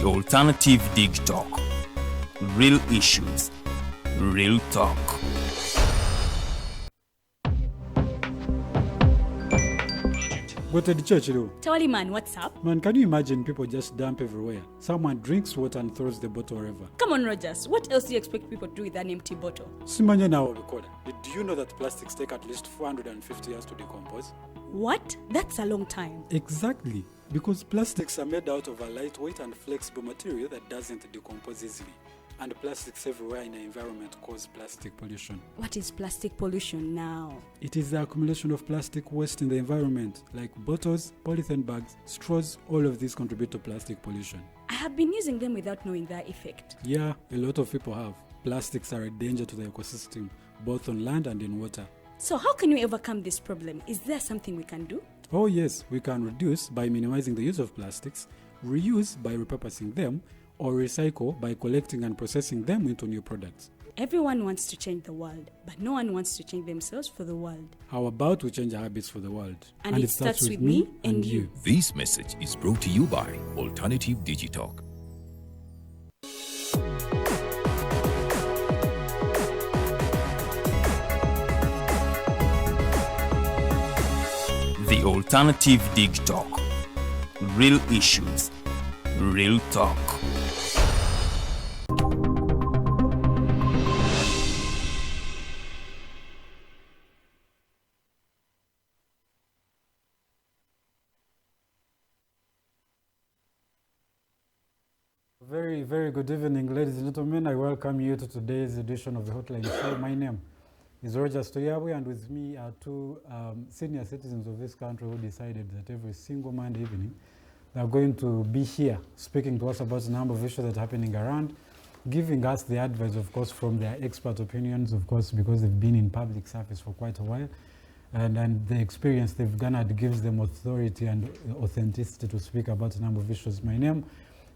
Alternative Dig Talk. Real issues, real talk. What at the church, though? Tawali man, what's up? Man, can you imagine people just dump everywhere? Someone drinks water and throws the bottle wherever. Come on, Rogers. What else do you expect people to do with an empty bottle? Simanya now, recorder. Do you know that plastics take at least 450 years to decompose? What? That's a long time. Exactly. Because plastics are made out of a lightweight and flexible material that doesn't decompose easily. And plastics everywhere in the environment cause plastic pollution. What is plastic pollution now? It is the accumulation of plastic waste in the environment, like bottles, polythene bags, straws. All of these contribute to plastic pollution. I have been using them without knowing their effect. Yeah, a lot of people have. Plastics are a danger to the ecosystem, both on land and in water. So how can we overcome this problem? Is there something we can do? Oh yes, we can reduce by minimizing the use of plastics, reuse by repurposing them, or recycle by collecting and processing them into new products. Everyone wants to change the world, but no one wants to change themselves for the world. How about we change our habits for the world? And it starts with me and you. This message is brought to you by Alternative Digitalk. The Alternative Dig Talk. Real issues, real talk. Very, very good evening, ladies and gentlemen. I welcome you to today's edition of the Hotline Show. My name is Roger Stoyawe, and with me are two senior citizens of this country who decided that every single Monday evening they are going to be here speaking to us about a number of issues that are happening around, giving us the advice, of course, from their expert opinions, of course, because they've been in public service for quite a while. And the experience they've garnered gives them authority and authenticity to speak about a number of issues. My name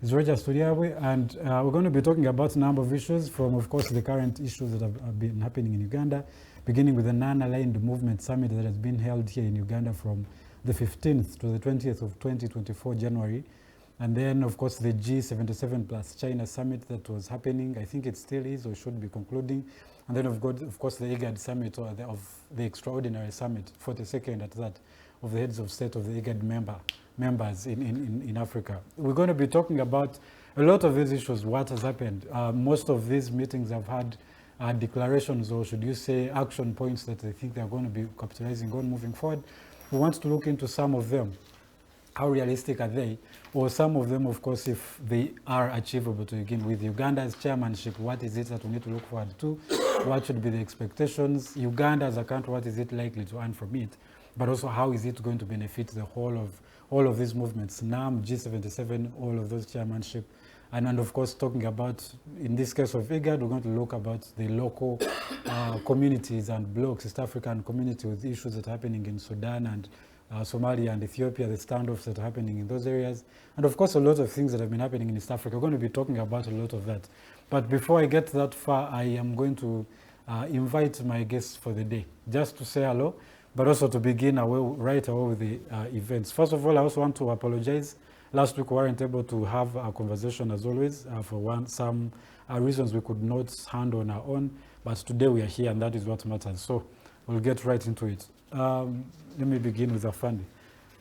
is Roger Stoyawe, and we're going to be talking about a number of issues from, of course, the current issues that have been happening in Uganda, beginning with the Non-Aligned Movement Summit that has been held here in Uganda from the 15th to the 20th of 2024 January. And then, of course, the G77+CHINA Summit that was happening. I think it still is or should be concluding. And then, of course, the IGAD Summit, or the Extraordinary Summit, 42nd at that, of the heads of state of the IGAD members in Africa. We're going to be talking about a lot of these issues, what has happened. Most of these meetings have had declarations, or should you say action points that I think they're going to be capitalizing on moving forward. We want to look into some of them. How realistic are they? Or some of them, of course, if they are achievable to begin with. Uganda's chairmanship, what is it that we need to look forward to? What should be the expectations? Uganda as a country, what is it likely to earn from it? But also, how is it going to benefit the whole of all of these movements, NAM, G77, all of those chairmanship. And of course, talking about, in this case of IGAD, we're going to look about the local communities and blocks, East African community, with issues that are happening in Sudan and Somalia and Ethiopia, the standoffs that are happening in those areas. And of course, a lot of things that have been happening in East Africa. We're going to be talking about a lot of that. But before I get that far, I am going to invite my guests for the day, just to say hello, but also to begin right away with the events. First of all, I also want to apologize. Last week we weren't able to have a conversation as always for some reasons we could not handle on our own, but today we are here and that is what matters. So we'll get right into it. Let me begin with Afandi.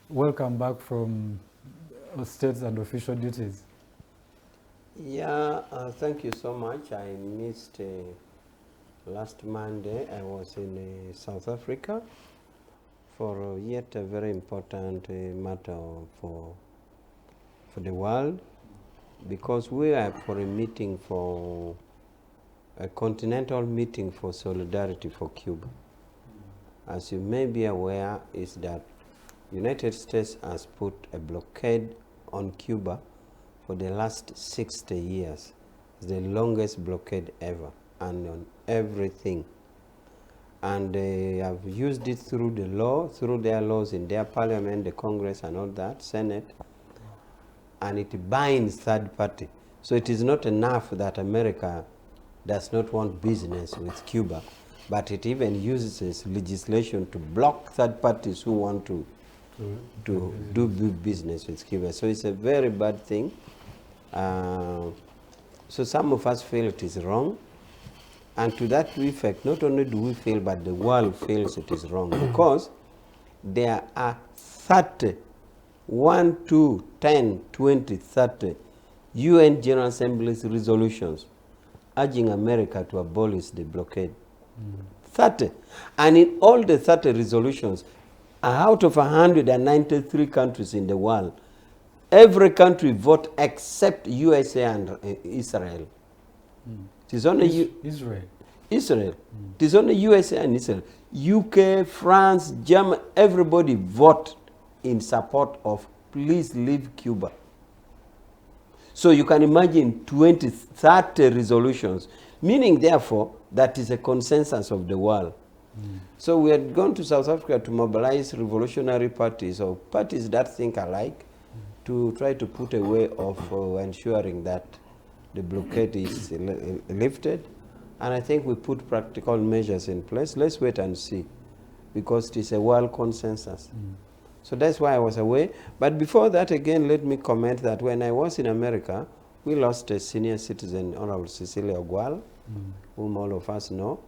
Welcome back from states and official duties. Yeah, thank you so much. I missed last Monday. I was in South Africa for yet a very important matter for the world, because we are for a meeting, for a continental meeting for solidarity for Cuba. As you may be aware, is that United States has put a blockade on Cuba for the last 60 years. It's the longest blockade ever, and on everything. And they have used it through the law, through their laws in their parliament, the Congress and all that, Senate, and it binds third party. So it is not enough that America does not want business with Cuba, but it even uses legislation to block third parties who want to do business with Cuba. So it's a very bad thing. So some of us feel it is wrong. And to that effect, not only do we feel, but the world feels it is wrong because there are 30, 1, 2, 10, 20, 30 UN General Assembly's resolutions urging America to abolish the blockade. 30. And in all the 30 resolutions, out of 193 countries in the world, every country vote except USA and Israel. It is only Israel. Israel. It is only USA and Israel. UK, France, Germany, everybody vote in support of please leave Cuba. So you can imagine 20, 30 resolutions, meaning therefore that is a consensus of the world. So we had gone to South Africa to mobilize revolutionary parties or parties that think alike to try to put a way of ensuring that the blockade is lifted. And I think we put practical measures in place. Let's wait and see, because it is a world consensus. So that's why I was away. But before that, again, let me comment that when I was in America, we lost a senior citizen, Honorable Cecilia Ogwal, whom all of us know.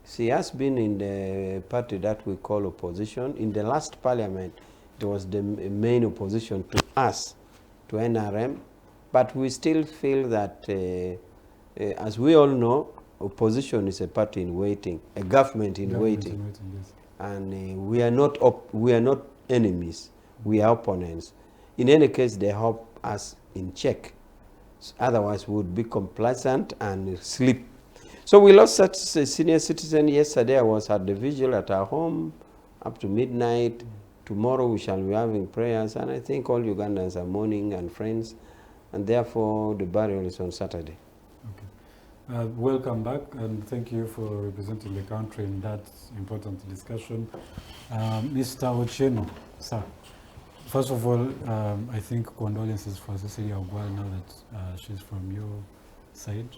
She has been in the party that we call opposition. In the last parliament, it was the main opposition to us, to NRM. But we still feel that, as we all know, opposition is a party in waiting, a government in waiting. Yes. And we are not enemies, we are opponents. In any case, they help us in check. Otherwise, we would be complacent and sleep. So we lost such a senior citizen. Yesterday, I was at the vigil at our home up to midnight. Tomorrow, we shall be having prayers. And I think all Ugandans are mourning and friends. And therefore, the burial is on Saturday. Okay. Welcome back, and thank you for representing the country in that important discussion. Mr. Ochieno, sir, first of all, I think condolences for Cecilia Ogwal now that she's from your side.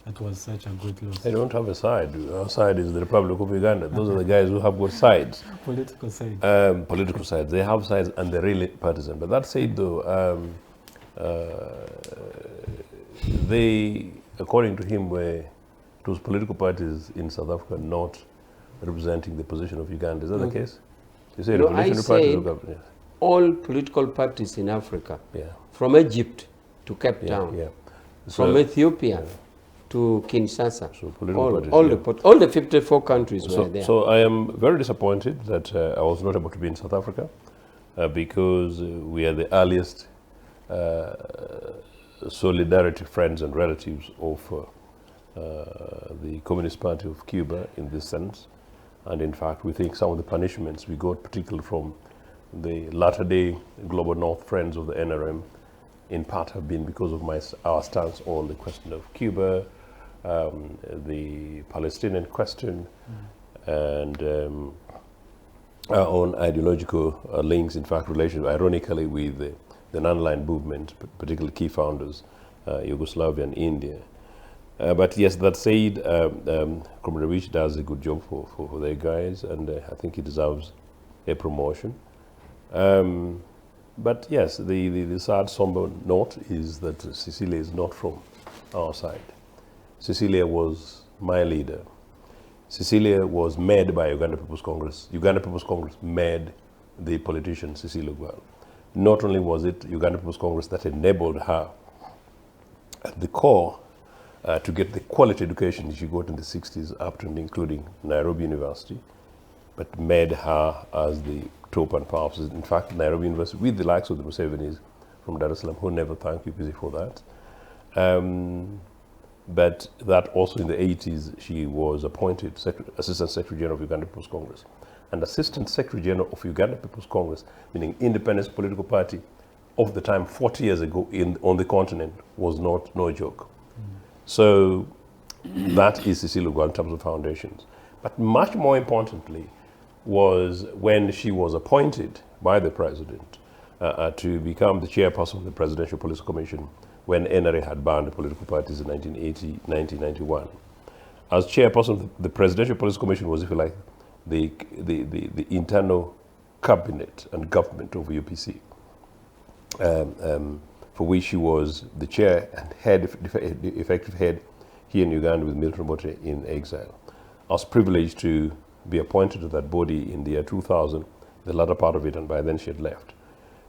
That was such a great loss. They don't have a side. Our side is the Republic of Uganda. Those are the guys who have got sides. Political side. Political sides. They have sides and they're really partisan. But that said, though, they, according to him, it was political parties in South Africa not representing the position of Uganda. Is that the case? You say revolutionary parties of government? Yes. All political parties in Africa, Yeah. from Egypt to Cape Town, Yeah. from Ethiopia to Kinshasa, So political parties, all the 54 countries were there. So I am very disappointed that I was not able to be in South Africa because we are the earliest solidarity friends and relatives of the Communist Party of Cuba in this sense. And in fact, we think some of the punishments we got, particularly from the latter-day Global North friends of the NRM, in part have been because of our stance on the question of Cuba, the Palestinian question, and our own ideological links, in fact, relations, ironically, with the non-aligned movement, particularly key founders, Yugoslavia and India. But yes, that said, Comrade Awich does a good job for their guys, and I think he deserves a promotion. But yes, the sad, somber note is that Cecilia is not from our side. Cecilia was my leader. Cecilia was made by Uganda People's Congress. Uganda People's Congress made the politician Cecilia Ogwal. Not only was it Uganda People's Congress that enabled her at the core to get the quality education she got in the 60s up to and including Nairobi University, but made her as the top and powerful. In fact, Nairobi University, with the likes of the Musevenis from Dar es Salaam, who never thanked UPC for that. But that also in the 80s, she was appointed Assistant Secretary General of Uganda People's Congress. And Assistant Secretary General of Uganda People's Congress, meaning independence political party of the time 40 years ago on the continent, was no joke. So that is Cecilia Ogwal in terms of foundations. But much more importantly was when she was appointed by the president to become the chairperson of the Presidential Police Commission when NRA had banned the political parties in 1980, 1991. As chairperson, the Presidential Police Commission was, if you like, the internal cabinet and government of UPC. for which she was the chair and head, the effective head here in Uganda with Milton Obote in exile. I was privileged to be appointed to that body in the year 2000, the latter part of it, and by then she had left.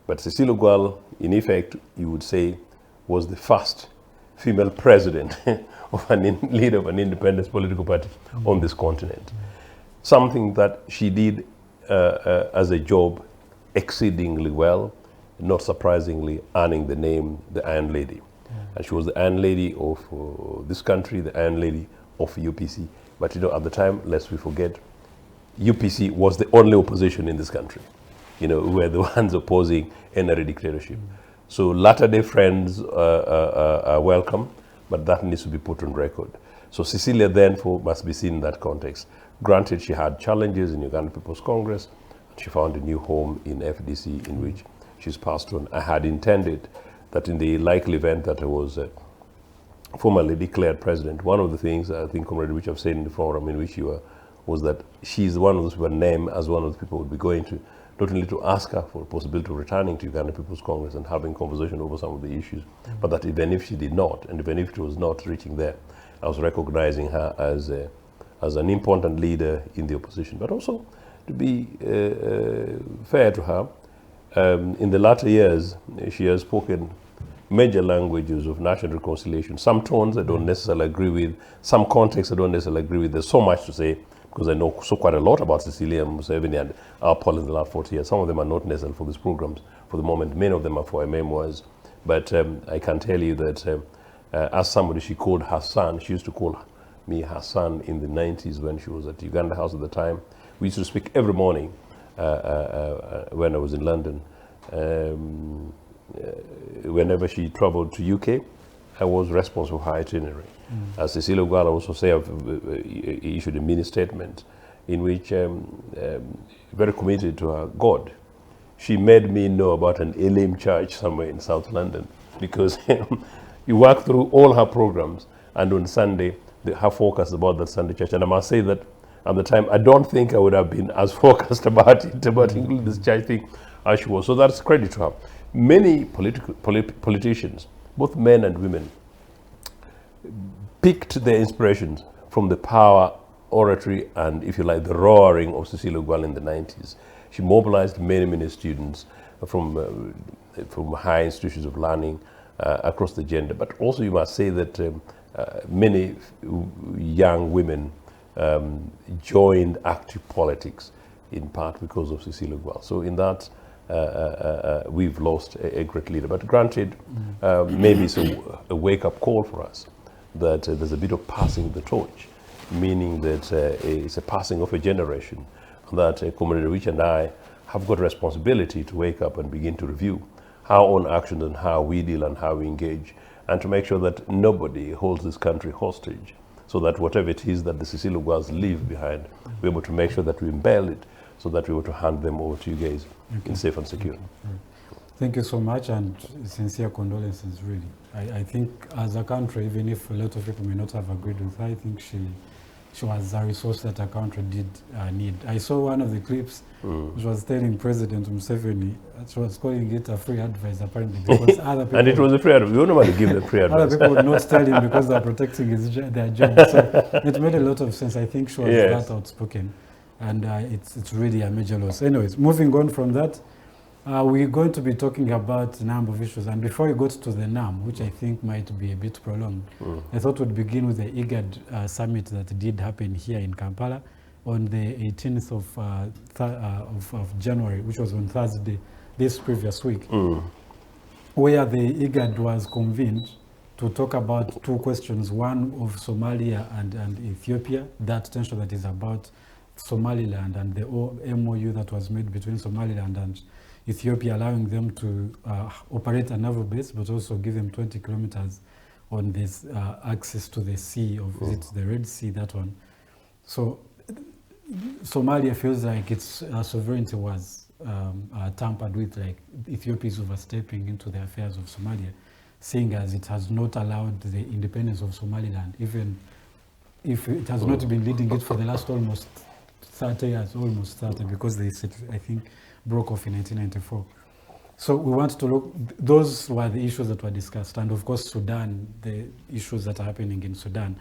But Cecile Ogwal, in effect, you would say, was the first female president of leader of an independent political party on this continent. Something that she did as a job exceedingly well, not surprisingly earning the name the Iron Lady. And she was the Iron Lady of this country, the Iron Lady of UPC. But you know, at the time, lest we forget, UPC was the only opposition in this country. You know, who were the ones opposing any dictatorship. So latter-day friends are welcome, but that needs to be put on record. So Cecilia, therefore, must be seen in that context. Granted, she had challenges in Uganda People's Congress. She found a new home in FDC, in which she's passed on. I had intended that in the likely event that I was formally declared president, one of the things I think, Comrade, which I've said in the forum in which you were, was that she's one of those people named as one of the people who would be going to, not only to ask her for the possibility of returning to Uganda People's Congress and having conversation over some of the issues, but that even if she did not, and even if she was not reaching there, I was recognizing her as an important leader in the opposition. But also, to be fair to her, in the latter years, she has spoken major languages of national reconciliation. Some tones I don't necessarily agree with, some contexts I don't necessarily agree with. There's so much to say, because I know so quite a lot about Cecilia Museveni and our politics in the last 40 years. Some of them are not necessarily for these programs for the moment. Many of them are for her memoirs. But I can tell you that as somebody, she called her son, she used to call me her son in the 90s when she was at Uganda House at the time. We used to speak every morning when I was in London. Whenever she traveled to UK, I was responsible for her itinerary. As Cecilia Ogwal also say, issued a mini statement in which very committed to her God. She made me know about an Elim church somewhere in South London, because you work through all her programs, and on Sunday, her focus about that Sunday church. And I must say that at the time, I don't think I would have been as focused about it, about including this church thing, as she was. So that's credit to her. Many politicians, both men and women, picked their inspirations from the power, oratory, and, if you like, the roaring of Cecilia Ogwal in the 90s. She mobilized many, many students from high institutions of learning across the gender. But also you must say that many young women joined active politics, in part because of Cecilia Ogwal. So in that, we've lost a great leader. But granted, maybe it's a wake-up call for us that there's a bit of passing the torch, meaning that it's a passing of a generation, that Comrade Awich and I have got responsibility to wake up and begin to review our own actions and how we deal and how we engage, and to make sure that nobody holds this country hostage, so that whatever it is that the Cecilia Ogwals leave behind, we're able to make sure that we embellish it, so that we're able to hand them over to you guys in safe and secure. Thank you so much, and sincere condolences, really. I think as a country, even if a lot of people may not have agreed with her, I think she was a resource that our country did need. I saw one of the clips which was telling President Museveni, she was calling it a free advice, apparently, because other people... And it was a free advice. We don't normally give them free advice. Other people would not tell him because they're protecting their job. So it made a lot of sense. I think she was that outspoken. And it's really a major loss. Anyways, moving on from that, we're going to be talking about a number of issues. And before we go to the NAM, which I think might be a bit prolonged, I thought we'd begin with the IGAD summit that did happen here in Kampala on the 18th of January, which was on Thursday, this previous week, where the IGAD was convened to talk about two questions, one of Somalia and Ethiopia, that tension that is about Somaliland and the MOU that was made between Somaliland and Ethiopia, allowing them to operate a naval base, but also give them 20 kilometers on this access to the sea of it's the Red Sea, that one. So Somalia feels like its sovereignty was tampered with, like Ethiopia is overstepping into the affairs of Somalia, seeing as it has not allowed the independence of Somaliland, even if it has not been leading it for the last almost 30 years, because they, I think, broke off in 1994. So we want to look, those were the issues that were discussed. And of course, Sudan, the issues that are happening in Sudan.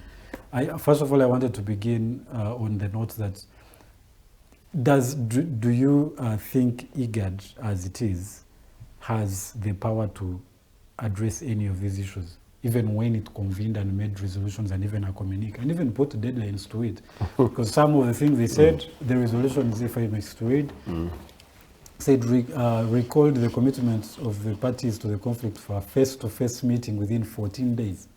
First of all, I wanted to begin on the note that do you think IGAD, as it is, has the power to address any of these issues, even when it convened and made resolutions and even a communique, and even put deadlines to it? Because some of the things they said, the resolutions, if I may read, said recalled the commitment of the parties to the conflict for a face-to-face meeting within 14 days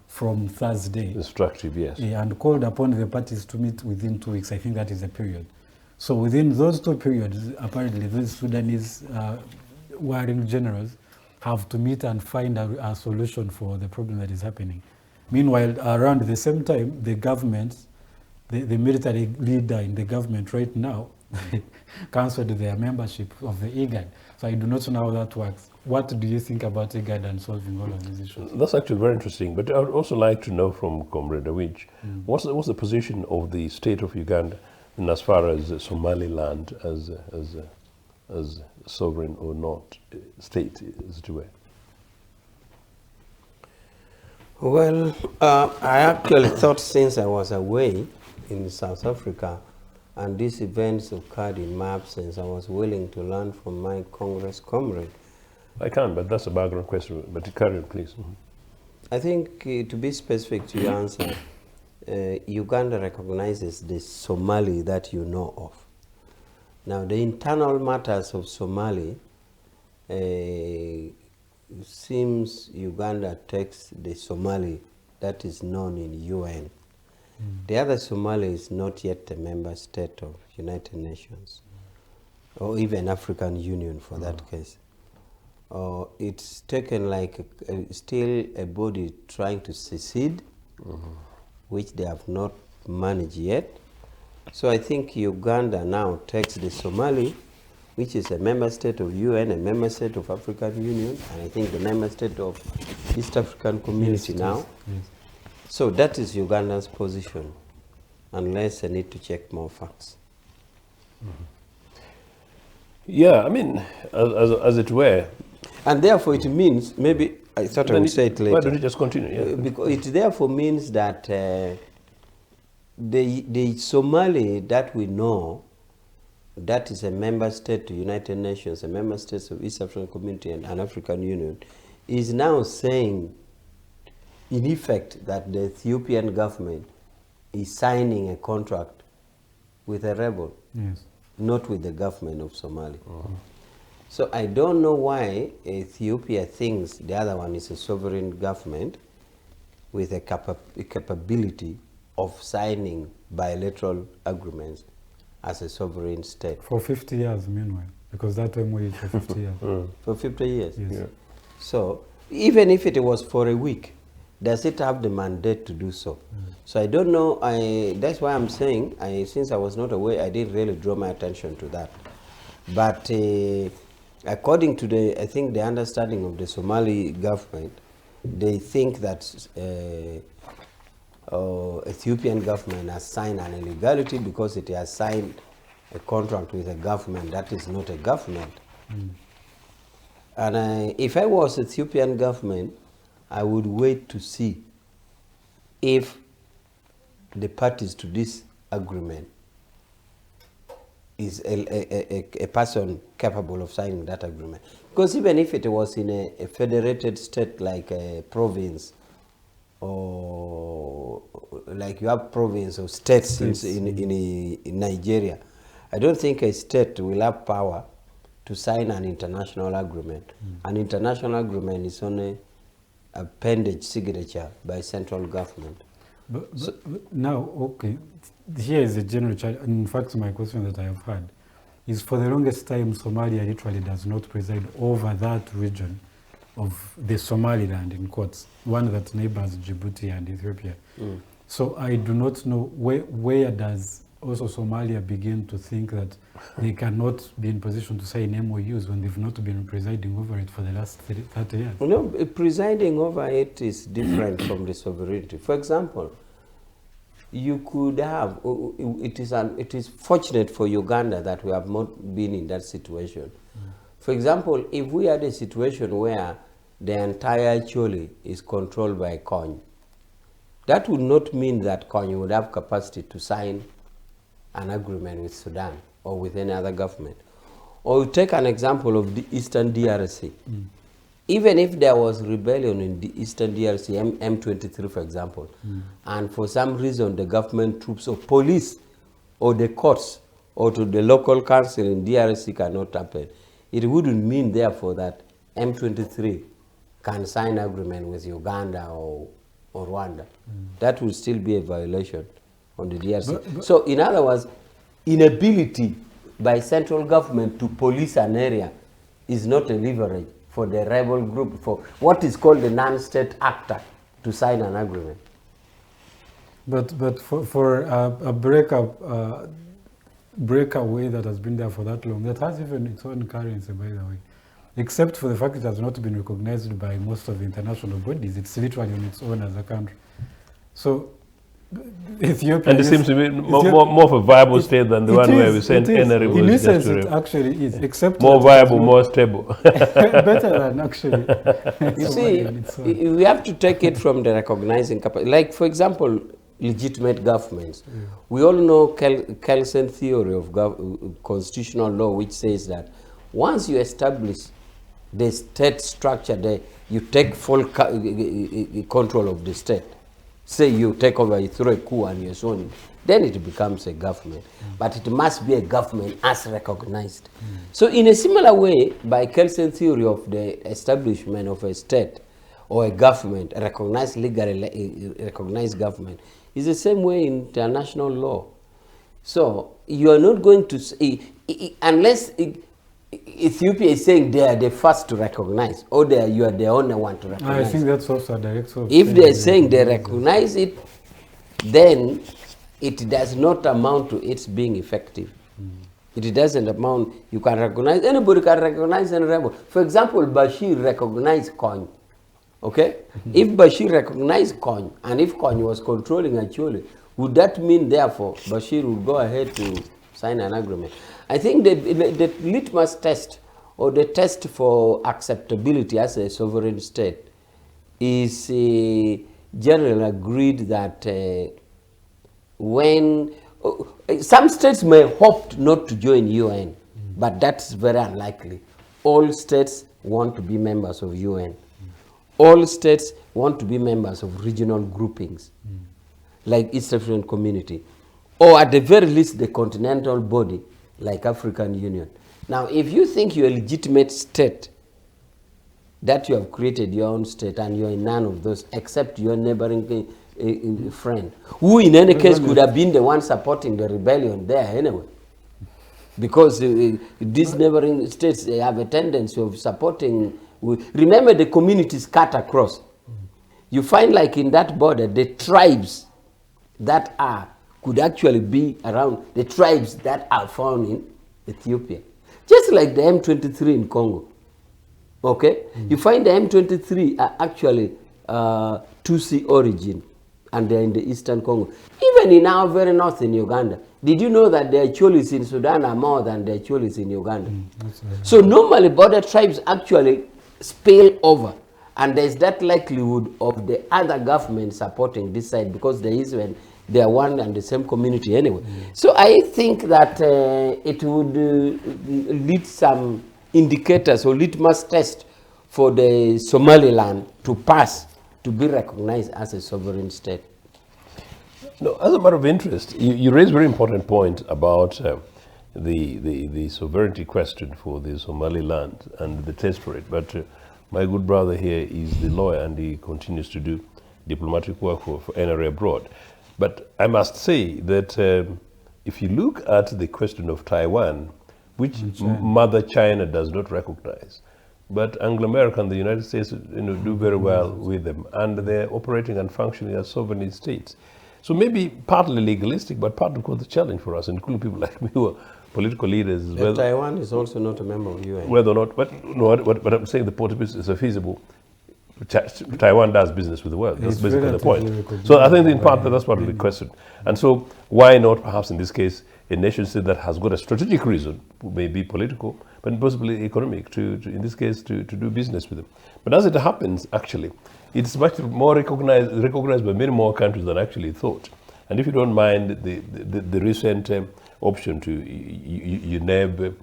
from Thursday. Instructive, yes. And called upon the parties to meet within 2 weeks. I think that is the period. So within those 2 periods, apparently those Sudanese warring generals have to meet and find a solution for the problem that is happening. Meanwhile, around the same time, the government, the military leader in the government right now, cancelled their membership of the IGAD. So I do not know how that works. What do you think about IGAD and solving all of these issues? That's actually very interesting. But I would also like to know from Comrade Awich, what's the position of the state of Uganda in as far as Somaliland as sovereign or not state, as it were? Well, I actually thought since I was away in South Africa and these events occurred in my absence, I was willing to learn from my Congress comrade. I can, but that's a background question. But carry on, please. I think, to be specific to your answer, Uganda recognizes the Somali that you know of. Now, the internal matters of Somali, seems Uganda takes the Somali that is known in UN. The other Somali is not yet a member state of United Nations, or even African Union for that case. It's taken like still a body trying to secede, which they have not managed yet. So I think Uganda now takes the Somali, which is a member state of UN, a member state of African Union, and I think the member state of East African Community now. Yes. So that is Uganda's position, unless I need to check more facts. Yeah, I mean, as it were. And therefore it means, maybe, I thought I would say it later. Why don't you just continue? Yeah. Because it therefore means that the Somali that we know, that is a member state to United Nations, a member state of East African Community and an African Union, is now saying, in effect, that the Ethiopian government is signing a contract with a rebel, not with the government of Somalia. So I don't know why Ethiopia thinks the other one is a sovereign government with a capability of signing bilateral agreements as a sovereign state. For 50 years, meanwhile, because that time we for 50 years. For 50 years? Yes. Yeah. So even if it was for a week, does it have the mandate to do so? So I don't know. That's why I'm saying, since I was not aware, I didn't really draw my attention to that. But according to I think the understanding of the Somali government, they think that Ethiopian government has signed an illegality because it has signed a contract with a government that is not a government. And if I was Ethiopian government, I would wait to see if the parties to this agreement is a person capable of signing that agreement. Because even if it was in a federated state like a province, or like you have province or states in Nigeria, I don't think a state will have power to sign an international agreement. An international agreement is only appendage signature by central government. But now, okay, here is a general challenge. In fact, my question that I have had is, for the longest time, Somalia literally does not preside over that region of the Somaliland, in quotes, one that neighbors Djibouti and Ethiopia. So I do not know where does also Somalia begin to think that they cannot be in position to sign MOUs when they've not been presiding over it for the last 30 years? No, presiding over it is different from the sovereignty. For example, you could have, it is fortunate for Uganda that we have not been in that situation. For example, if we had a situation where the entire Chole is controlled by Kony, that would not mean that Kony would have capacity to sign an agreement with Sudan or with any other government. Or we take an example of the Eastern DRC. Even if there was rebellion in the Eastern DRC, M23 for example, and for some reason the government troops or police or the courts or to the local council in DRC cannot happen, it wouldn't mean therefore that M23 can sign agreement with Uganda or Rwanda. That will still be a violation on the DRC. So in other words, inability by central government to police an area is not a leverage for the rebel group, for what is called the non-state actor, to sign an agreement. But for a breakaway that has been there for that long, that has even its own currency, by the way. Except for the fact it has not been recognized by most of the international bodies. It's literally on its own as a country. So Ethiopia, and it seems to be more of a viable state than the one where we send NRA. In essence, it actually is, except more viable, more stable. Better than actually. You see, we have to take it from the recognizing capacity. Like, for example, legitimate governments. We all know Kelsen theory of constitutional law, which says that once you establish the state structure, you take full control of the state. Say you take over, you throw a coup and you're so on, then it becomes a government. But it must be a government as recognized. So in a similar way, by Kelsen theory of the establishment of a state or a government, a recognized, legally recognized government, is the same way in international law. So you are not going to say, unless Ethiopia is saying they are the first to recognize, or you are the only one to recognize. I think that's also a direct source. If they are saying they recognize it, then it does not amount to its being effective. It doesn't amount, you can recognize, anybody can recognize any rebel. For example, Bashir recognized Kony. Okay? If Bashir recognized Kony, and if Kony was controlling Acholi, would that mean, therefore, Bashir would go ahead to sign an agreement? I think the litmus test, or the test for acceptability as a sovereign state, is generally agreed that when some states may hope not to join UN, but that's very unlikely. All states want to be members of UN. All states want to be members of regional groupings, like East African Community, or at the very least the continental body, like African Union. Now, if you think you're a legitimate state, that you have created your own state and you're in none of those except your neighboring friend, who in any case could have been the one supporting the rebellion there anyway. Because these neighboring states, they have a tendency of supporting. Remember, the communities cut across. You find, like in that border, the tribes that could actually be around the tribes that are found in Ethiopia. Just like the M23 in Congo. Okay? You find the M23 are actually Tutsi origin, and they're in the eastern Congo. Even in our very north in Uganda. Did you know that the Acholis in Sudan are more than the Acholis in Uganda? So normally border tribes actually spill over, and there's that likelihood of the other government supporting this side, because there is when they are one and the same community anyway. So I think that it would lead some indicators or litmus test for the Somaliland to pass to be recognized as a sovereign state. No, as a matter of interest, you raise a very important point about the sovereignty question for the Somaliland and the test for it. But my good brother here is the lawyer, and he continues to do diplomatic work for NRA abroad. But I must say that if you look at the question of Taiwan, which Mother China does not recognize, but Anglo-America and the United States do very well with them, and they're operating and functioning as sovereign states. So maybe partly legalistic, but partly, of course, the challenge for us, including people like me who are political leaders as well. Taiwan is also not a member of UN. Whether or not, but no, what I'm saying, the Portuguese is a feasible. Taiwan does business with the world. That's basically the point. So I think in part that's part of the question. And so why not, perhaps in this case, a nation state that has got a strategic reason, may be political, but possibly economic, in this case, to do business with them. But as it happens, actually, it's much more recognized by many more countries than actually thought. And if you don't mind the recent option to UNEB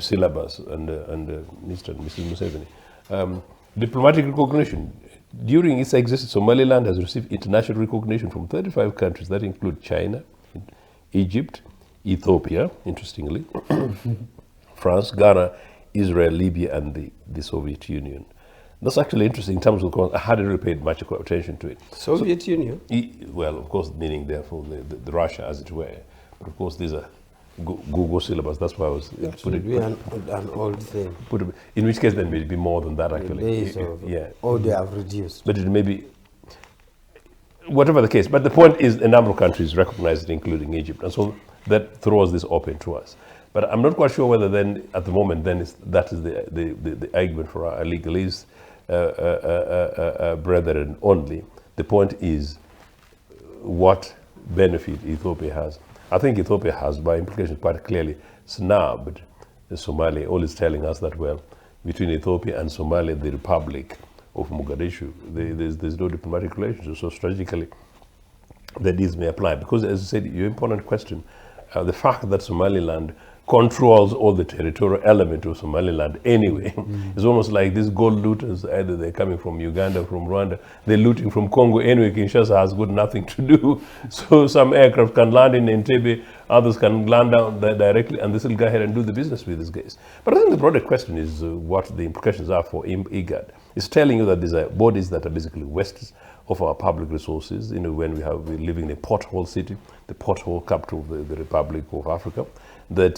syllabus and Mr. and Mrs. Museveni, diplomatic recognition. During its existence, Somaliland has received international recognition from 35 countries that include China, Egypt, Ethiopia, interestingly, France, Ghana, Israel, Libya, and the Soviet Union. That's actually interesting in terms of, I hadn't really paid much attention to it. Soviet Union? Well, of course, meaning therefore the Russia, as it were. But of course, these are Google syllabus. That's why I was put it. An old thing. In which case, then maybe more than that actually. Yeah. Or they have reduced. But it may be, whatever the case. But the point is, a number of countries recognize it, including Egypt, and so that throws this open to us. But I'm not quite sure whether then, at the moment, then that is the argument for our legalese brethren only. The point is what benefit Ethiopia has. I think Ethiopia has, by implication, quite clearly snubbed Somalia. All is telling us that, well, between Ethiopia and Somalia, the Republic of Mogadishu, there's no diplomatic relationship. So strategically, that this may apply. Because, as I said, your important question, the fact that Somaliland controls all the territorial element of Somaliland anyway. It's almost like these gold looters, either they're coming from Uganda, from Rwanda, they're looting from Congo anyway. Kinshasa has got nothing to do. So some aircraft can land in Entebbe, others can land down there directly, and this will go ahead and do the business with these guys. But I think the broader question is what the implications are for IGAD. It's telling you that these are bodies that are basically wastes of our public resources, you know, when we're living in a pothole city, the pothole capital of the Republic of Africa, that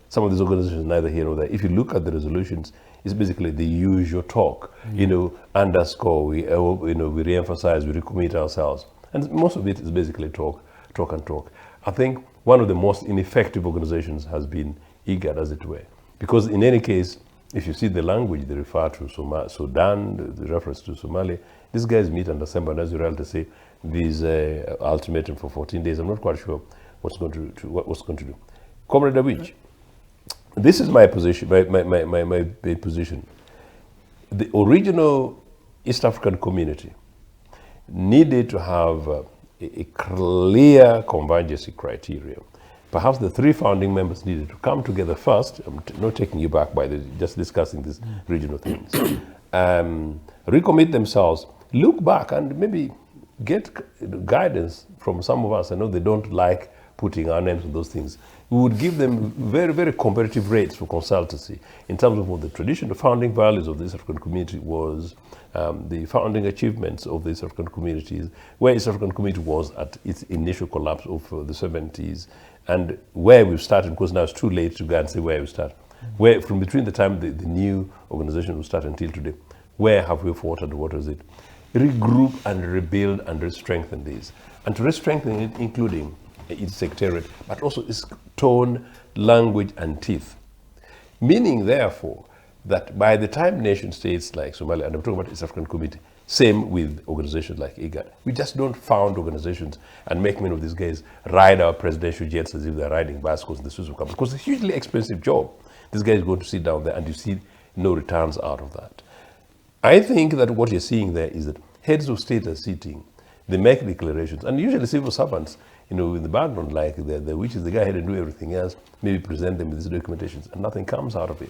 some of these organizations neither here nor there. If you look at the resolutions, it's basically the usual talk, you know, underscore, we re-emphasize, we recommit ourselves. And most of it is basically talk. I think one of the most ineffective organizations has been IGAD, as it were. Because in any case, if you see the language, they refer to Sudan, the reference to Somalia. These guys meet and assemble, and as you're able to say, these ultimatum for 14 days. I'm not quite sure what's going to do. Comrade Awich, this is my position, my position. The original East African community needed to have a clear convergence criteria. Perhaps the three founding members needed to come together first. I'm not taking you back by just discussing these regional things. Recommit themselves, look back, and maybe get guidance from some of us. I know they don't like putting our names on those things. We would give them very, very competitive rates for consultancy in terms of what the traditional founding values of the East African community was, the founding achievements of the East African communities, where East African community was at its initial collapse of the 70s, and where we've started, because now it's too late to go and say where we start. Where, from between the time the new organization will start until today, where have we fought and what is it? Regroup and rebuild and re-strengthen these. And to re-strengthen it, including its secretariat, but also its tone, language, and teeth. Meaning, therefore, that by the time nation states like Somalia, and I'm talking about East African Community, same with organizations like IGAD. We just don't found organizations and make many of these guys ride our presidential jets as if they're riding bicycles in the Suez Canal, because it's a hugely expensive job. This guy is going to sit down there and you see no returns out of that. I think that what you're seeing there is that heads of state are sitting, they make declarations, and usually civil servants, you know, in the background, like which is the guy ahead and do everything else, maybe present them with these documentations, and nothing comes out of it.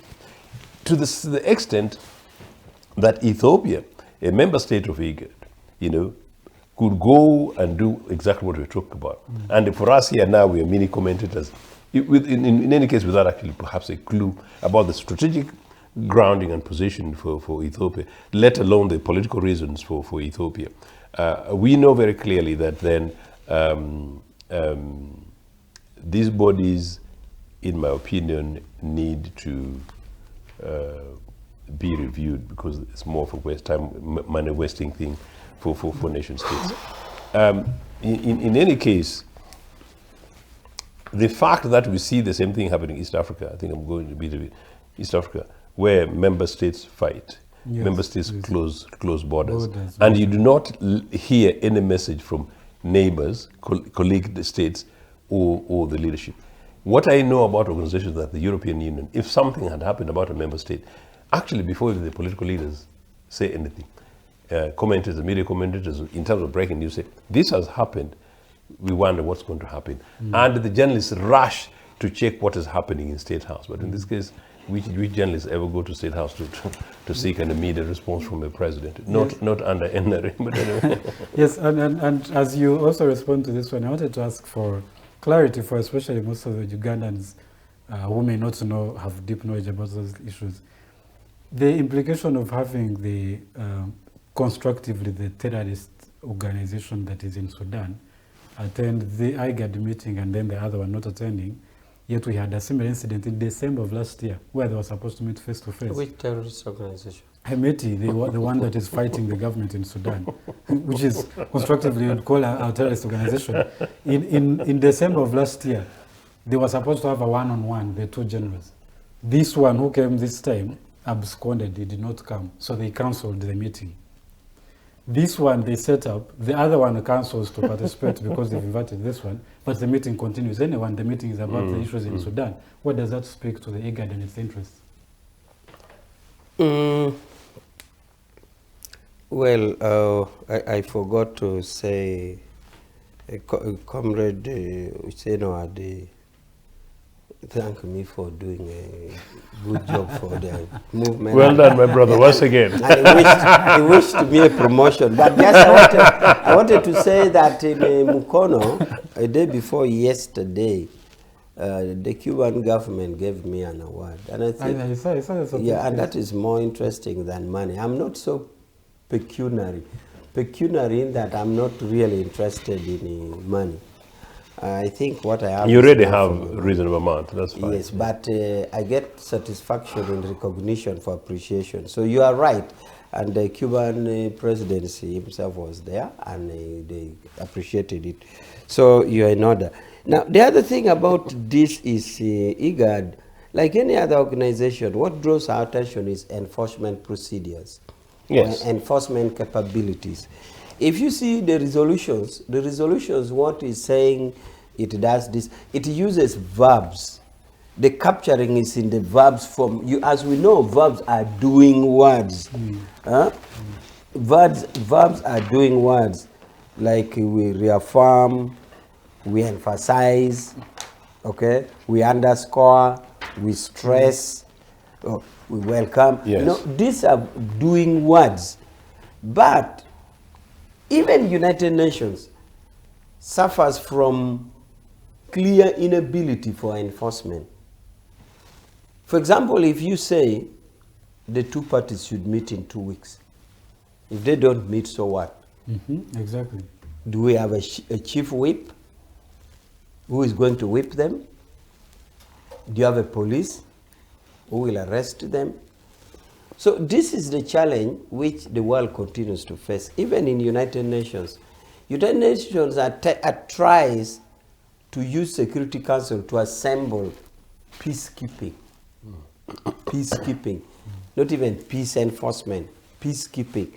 To the extent that Ethiopia, a member state of IGAD, you know, could go and do exactly what we talked about. And for us here now, we are mini commentators, in any case, without actually perhaps a clue about the strategic grounding and position for Ethiopia, let alone the political reasons for Ethiopia. We know very clearly that then these bodies, in my opinion, need to be reviewed, because it's more of a money wasting thing for nation states. In any case, the fact that we see the same thing happening in East Africa, I think I'm going to be East Africa, where member states fight, member states close borders, and you do not hear any message from neighbors, colleague states, or the leadership. What I know about organizations like the European Union, if something had happened about a member state, actually before the political leaders say anything, commentators, the media commentators, in terms of breaking news, say, this has happened, we wonder what's going to happen. And the journalists rush to check what is happening in State House. But in this case, which journalists ever go to State House to seek an immediate response from a president? Not under NRA, but anyway. Yes, and as you also respond to this one, I wanted to ask for clarity for especially most of the Ugandans who may not know, have deep knowledge about those issues. The implication of having the constructively the terrorist organization that is in Sudan attend the IGAD meeting and then the other one not attending, yet we had a similar incident in December of last year where they were supposed to meet face to face. Which terrorist organization? Hemeti, the one that is fighting the government in Sudan, which is constructively would call a terrorist organization. In December of last year, they were supposed to have a one-on-one, the two generals. This one who came this time absconded, he did not come, so they cancelled the meeting. This one they set up, the other one cancels to participate because they've invited this one, but the meeting continues. Anyway, the meeting is about the issues in Sudan. What does that speak to the IGAD and its interests? Well, I forgot to say, Comrade Ochieno had thank me for doing a good job for the movement. Well done, my brother, once again. He wished me a promotion. But just I wanted to say that in Mukono, a day before yesterday, the Cuban government gave me an award. And I think, I saw yeah, and that is more interesting than money. I'm not so pecuniary in that I'm not really interested in money. I think what I have... You already have a reasonable amount, that's fine. Yes, but I get satisfaction in recognition for appreciation. So you are right. And the Cuban presidency himself was there, and they appreciated it. So you are in order. Now, the other thing about this is IGAD, like any other organization, what draws our attention is enforcement procedures. Yes. Enforcement capabilities. If you see the resolutions, what is saying it does this, it uses verbs. The capturing is in the verbs form. As we know, verbs are doing words. Verbs are doing words. Like we reaffirm, we emphasize, okay? We underscore, we stress, we welcome. Yes. You know, these are doing words. But even United Nations suffers from clear inability for enforcement. For example, if you say the two parties should meet in 2 weeks, if they don't meet, so what? Exactly. Do we have a chief whip who is going to whip them? Do you have a police who will arrest them? So this is the challenge which the world continues to face, even in United Nations. United Nations tries to use Security Council to assemble peacekeeping. Peacekeeping, not even peace enforcement, peacekeeping.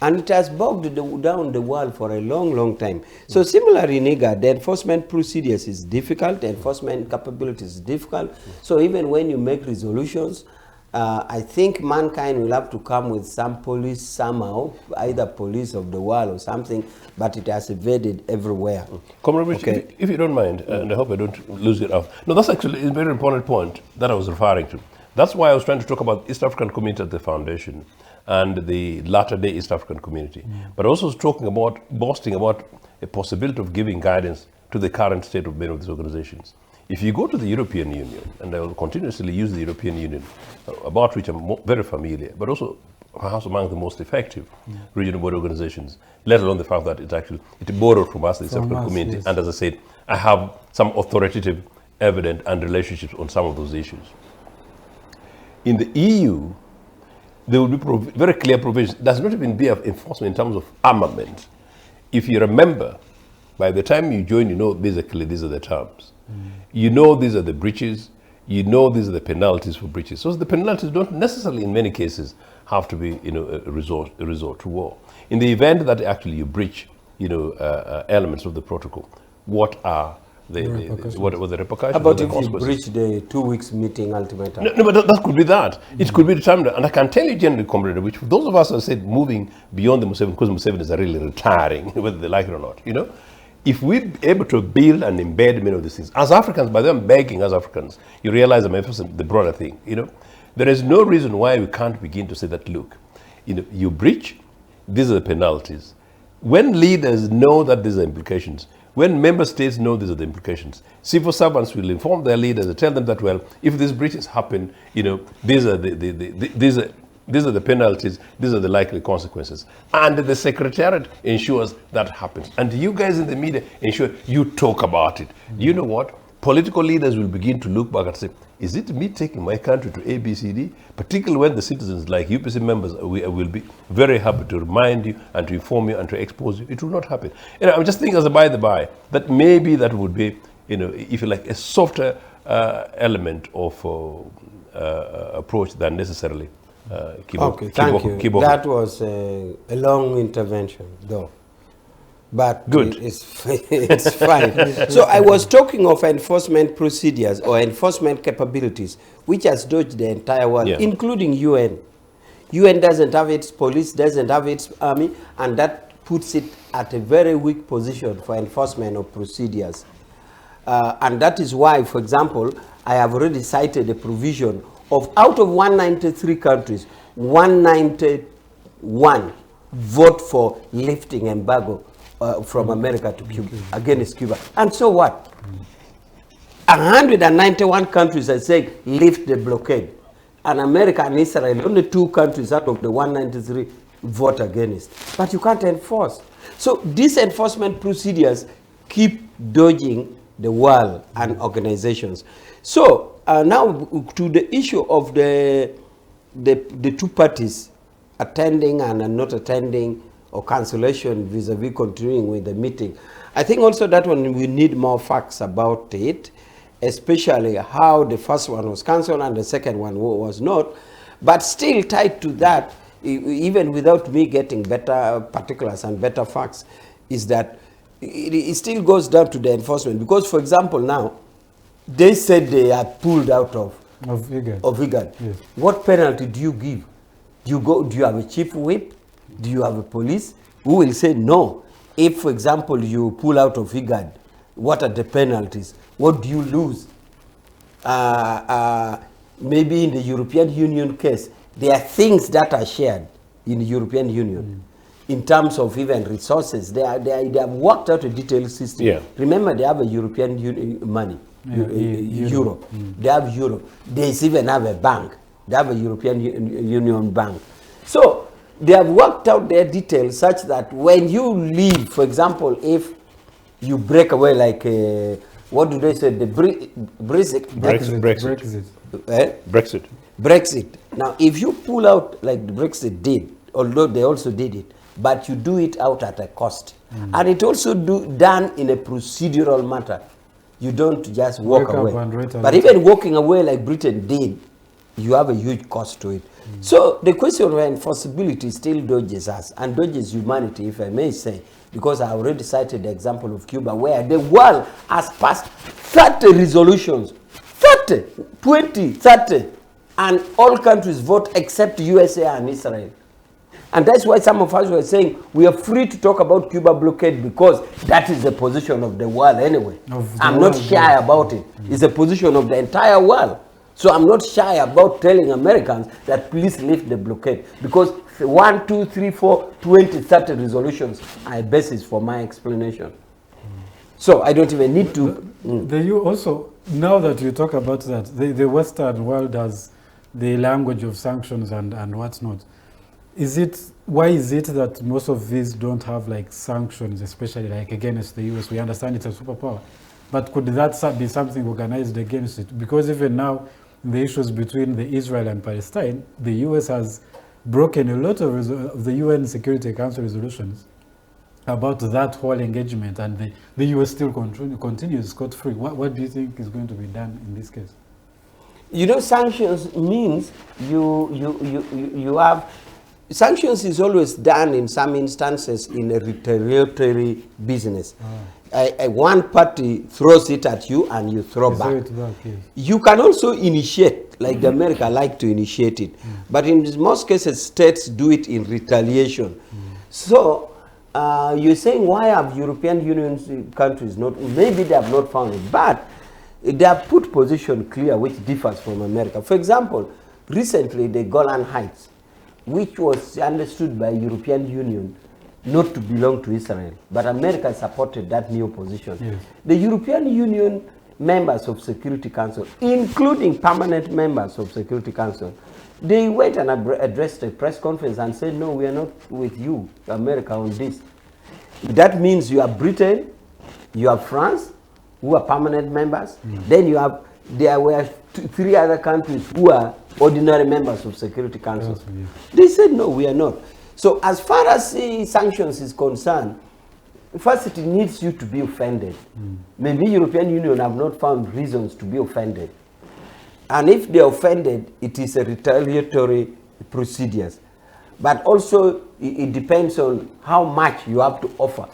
And it has bogged down the world for a long, long time. So similarly in IGAD, the enforcement procedures is difficult, the enforcement capability is difficult. So even when you make resolutions, I think mankind will have to come with some police somehow, either police of the world or something, but it has evaded everywhere. Comrade Rich, if you don't mind, and I hope I don't lose it off. No, that's actually a very important point that I was referring to. That's why I was trying to talk about East African Community at the Foundation and the latter-day East African Community. But also talking about, boasting about a possibility of giving guidance to the current state of many of these organizations. If you go to the European Union, and I will continuously use the European Union, about which I'm very familiar, but also perhaps among the most effective regional body organizations, let alone the fact that it borrowed from us, the East African Community. Yes. And as I said, I have some authoritative evidence and relationships on some of those issues. In the EU, there will be very clear provisions. There does not even be enforcement in terms of armament. If you remember, by the time you join, you know basically these are the terms. You know these are the breaches. You know these are the penalties for breaches. So the penalties don't necessarily, in many cases, have to be, a resort to war. In the event that actually you breach, elements of the protocol, what are what were the repercussions? How about the if you breach the 2 weeks meeting ultimatum? No, but that could be that. It could be determined. And I can tell you generally, Comrade, which those of us who said moving beyond the Museveni, because Museveni is really retiring, whether they like it or not, you know, if we're able to build and embed many of these things, as Africans, by them begging as Africans, you realize I'm emphasizing the broader thing, you know, there is no reason why we can't begin to say that, look, you know, you breach, these are the penalties. When leaders know that these are implications, when member states know these are the implications, civil servants will inform their leaders and tell them that, well, if these breaches happen, you know, these are the penalties, these are the likely consequences. And the Secretariat ensures that happens. And you guys in the media ensure you talk about it. You know what? Political leaders will begin to look back and say, is it me taking my country to ABCD? Particularly when the citizens, like UPC members, we will be very happy to remind you and to inform you and to expose you. It will not happen. You know, I'm just thinking as a by the by, that maybe that would be, you know, if you like, a softer element of approach than necessarily thank you. That was a long intervention, though. But good. It's fine. So I was talking of enforcement procedures or enforcement capabilities, which has dodged the entire world, including UN. UN doesn't have its police, doesn't have its army, and that puts it at a very weak position for enforcement of procedures. And that is why, for example, I have already cited a provision of out of 193 countries, 191 vote for lifting embargo from America to Cuba, against Cuba. And so what? 191 countries are saying lift the blockade. And America and Israel, only 2 countries out of the 193 vote against. But you can't enforce. So these enforcement procedures keep dodging the world and organizations. So now to the issue of the 2 parties attending and not attending, or cancellation vis-a-vis continuing with the meeting. I think also that one we need more facts about it, especially how the first one was cancelled and the second one was not. But still tied to that, even without me getting better particulars and better facts, is that it still goes down to the enforcement. Because, for example, now, they said they are pulled out of IGAD. Yes. What penalty do you give? Do you have a chief whip? Do you have a police who will say no? If, for example, you pull out of IGAD, what are the penalties? What do you lose? Maybe in the European Union case, there are things that are shared in the European Union in terms of even resources. They have worked out a detailed system. Yeah. Remember, they have a European money, Euro. They have Euro. They even have a bank. They have a European Union bank. So they have worked out their details such that when you leave, for example, if you break away like, what do they say, the Brexit. Now, if you pull out like the Brexit did, although they also did it, but you do it out at a cost. And it also done in a procedural matter. You don't just walk away. But even walking away like Britain did, you have a huge cost to it. So the question of enforceability still dodges us and dodges humanity, if I may say, because I already cited the example of Cuba, where the world has passed 30 resolutions, 30, 20, 30, and all countries vote except USA and Israel. And that's why some of us were saying we are free to talk about Cuba blockade because that is the position of the world anyway. I'm not shy about it. It's the position of the entire world. So I'm not shy about telling Americans that please lift the blockade, because 1, 2, 3, 4, 20, 30 resolutions are a basis for my explanation. So I don't even need to. You also, now that you talk about that, the Western world has the language of sanctions and what's not. Why is it that most of these don't have like sanctions, especially like against the US? We understand it's a superpower, but could that be something organized against it? Because even now, the issues between the Israel and Palestine, the US has broken a lot of the UN Security Council resolutions about that whole engagement, and the US still continues scot-free. What do you think is going to be done in this case? You know, sanctions means you have. Sanctions is always done in some instances in a retaliatory business. one party throws it at you and you throw back. Yes. You can also initiate, like the America like to initiate it. But in most cases, states do it in retaliation. So you're saying, why have European Union countries not, maybe they have not found it, but they have put position clear which differs from America. For example, recently the Golan Heights, which was understood by European Union not to belong to Israel, but America supported that new position. Yes. The European Union members of Security Council, including permanent members of Security Council, they went and addressed a press conference and said, no, we are not with you, America, on this. That means you have Britain, you have France, who are permanent members. Then you have, there were three other countries who are ordinary members of Security Council. Yes. They said, no, we are not. So as far as sanctions is concerned, first it needs you to be offended. Maybe European Union have not found reasons to be offended. And if they're offended, it is a retaliatory procedures. But also, it depends on how much you have to offer.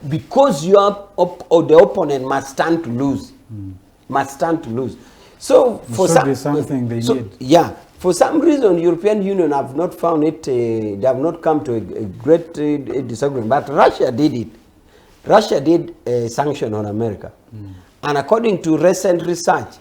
Because you are or the opponent must stand to lose. Must stand to lose. So for something they need. Yeah. For some reason, European Union have not found it, they have not come to a great disagreement. But Russia did it. Russia did a sanction on America. And according to recent research,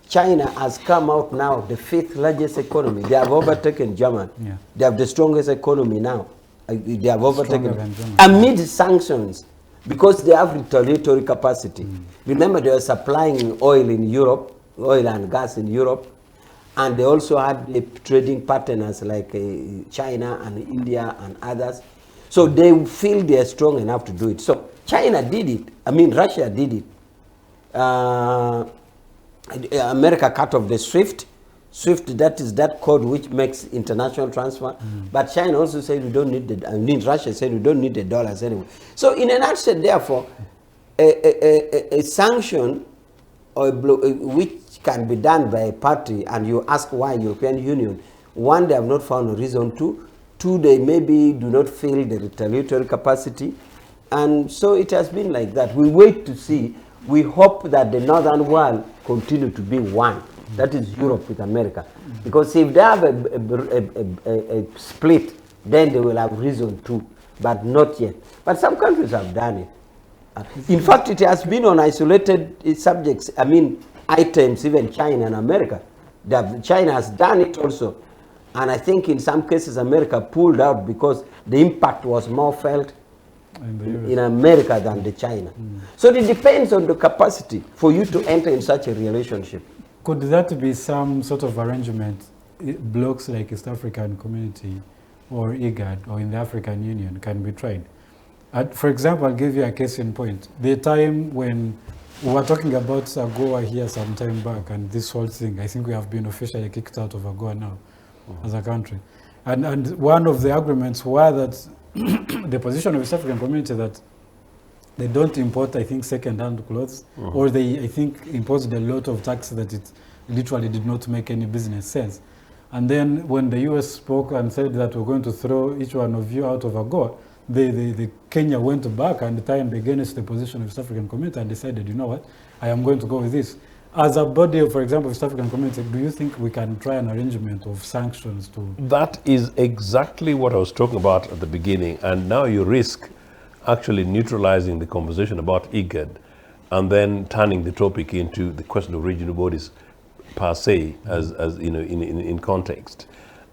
China has come out now the 5th largest economy. They have overtaken Germany. Yeah. They have the strongest economy now. They have overtaken Germany. amid sanctions because they have retaliatory capacity. Remember, they were supplying oil in Europe, oil and gas in Europe, and they also had trading partners like China and India and others. So they feel they are strong enough to do it. So China did it. I mean, Russia did it. America cut off the SWIFT. SWIFT, that is that code which makes international transfer. But China also said we don't need the, I mean, Russia said we don't need the dollars anyway. So in a nutshell, therefore, a sanction or which can be done by a party, and you ask why European Union, one, they have not found a reason to, two, they maybe do not feel the retaliatory capacity, and so it has been like that. We wait to see. We hope that the northern world continue to be one. That is Europe with America. Because if they have a split, then they will have reason to, but not yet. But some countries have done it. In fact, it has been on isolated subjects, I mean, items, even China and America. China has done it also. And I think in some cases, America pulled out because the impact was more felt in America than the China. So it depends on the capacity for you to enter in such a relationship. Could that be some sort of arrangement, blocks like East African Community or IGAD or in the African Union can be tried? For example, I'll give you a case in point. The time when we were talking about AGOA here some time back, and this whole thing, I think we have been officially kicked out of AGOA now as a country. And one of the arguments were that the position of East African Community that they don't import, I think, second-hand clothes, or they, I think, imposed a lot of tax that it literally did not make any business sense. And then when the US spoke and said that we're going to throw each one of you out of AGOA, the Kenya went back and turned against the position of East African Community and decided, you know what, I am going to go with this. As a body, for example, East African Community, do you think we can try an arrangement of sanctions to... That is exactly what I was talking about at the beginning, and now you risk actually neutralizing the conversation about IGAD and then turning the topic into the question of regional bodies per se, as you know, in context.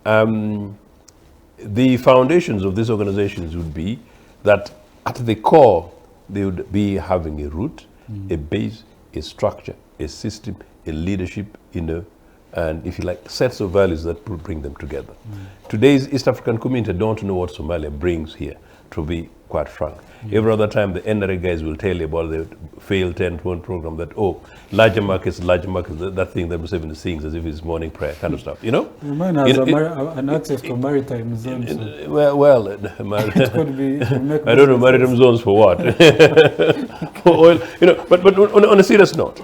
The foundations of these organizations would be that at the core, they would be having a root, a base, a structure, a system, a leadership, you know, and if you like, sets of values that would bring them together. Today's East African community don't know what Somalia brings here, to be quite frank. Every other time the NRA guys will tell you about the failed 10-1 program that, oh, larger markets, that thing that Museveni sings as if it's morning prayer kind of stuff, you know? Mine has an access to maritime zones. So well, it could be, I don't know maritime zones for what. For oil, you know, but on a serious note,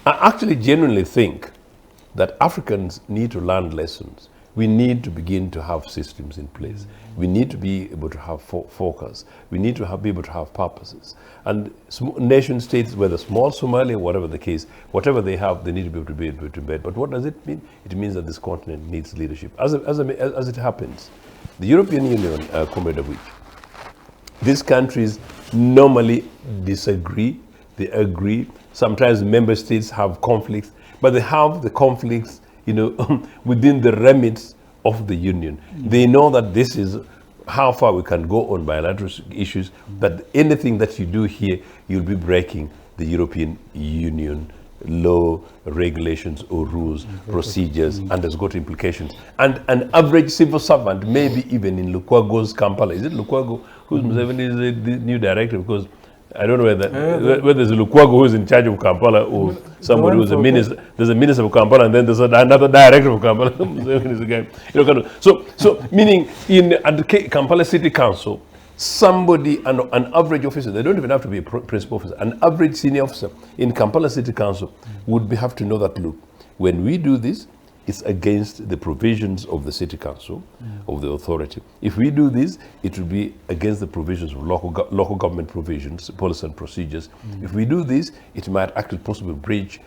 I actually genuinely think that Africans need to learn lessons we need to begin to have systems in place. We need to be able to have focus. We need to be able to have purposes. And nation states, whether small Somalia, whatever the case, whatever they have, they need to be able to embed. But what does it mean? It means that this continent needs leadership. As it happens, the European Union, Comrade Awich, these countries normally disagree, they agree. Sometimes member states have conflicts, but they have the conflicts, within the remits of the union. They know that this is how far we can go on bilateral issues, but anything that you do here, you'll be breaking the European Union law, regulations or rules, procedures, and there's got implications. And an average civil servant, maybe even in Lukwago's Kampala, is it Lukwago who's Museveni is the new director? Because I don't know whether there's a Lukwago who's in charge of Kampala or somebody who's a minister. There's a minister of Kampala and then there's another director of Kampala. Museveni is a guy. So meaning at the Kampala City Council, somebody, an average officer, they don't even have to be a principal officer, an average senior officer in Kampala City Council would have to know that, look, when we do this, it's against the provisions of the city council, of the authority. If we do this, it will be against the provisions of local government provisions, policy and procedures. If we do this, it might actually possibly breach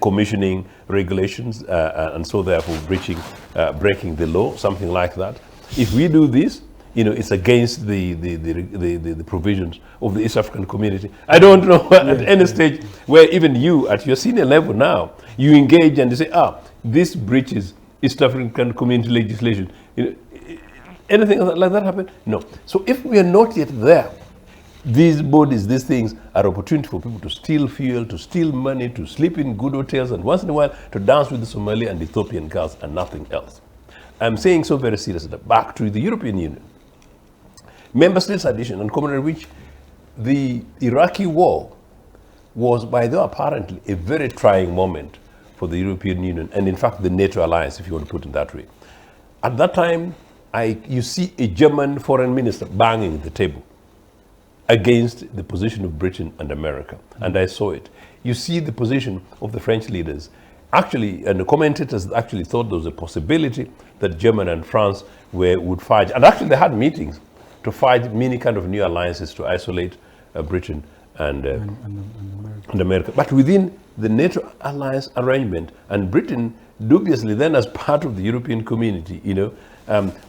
commissioning regulations and so therefore breaking the law, something like that. If we do this, it's against the provisions of the East African community. I don't know at any stage where even you, at your senior level now, you engage and you say, this breaches East African community legislation. Anything like that happen? No. So if we are not yet there, these bodies, these things are opportunity for people to steal fuel, to steal money, to sleep in good hotels, and once in a while to dance with the Somali and Ethiopian girls and nothing else. I'm saying so very seriously. Back to the European Union. Member States addition, and Comrade Awich, the Iraqi war was, by though apparently, a very trying moment for the European Union, and in fact the NATO alliance, if you want to put it that way. At that time, you see a German foreign minister banging the table against the position of Britain and America, and I saw it. You see the position of the French leaders. Actually, and the commentators actually thought there was a possibility that Germany and France would fight, and actually they had meetings to fight many kind of new alliances to isolate Britain and America. But within the NATO alliance arrangement, and Britain, dubiously then as part of the European community,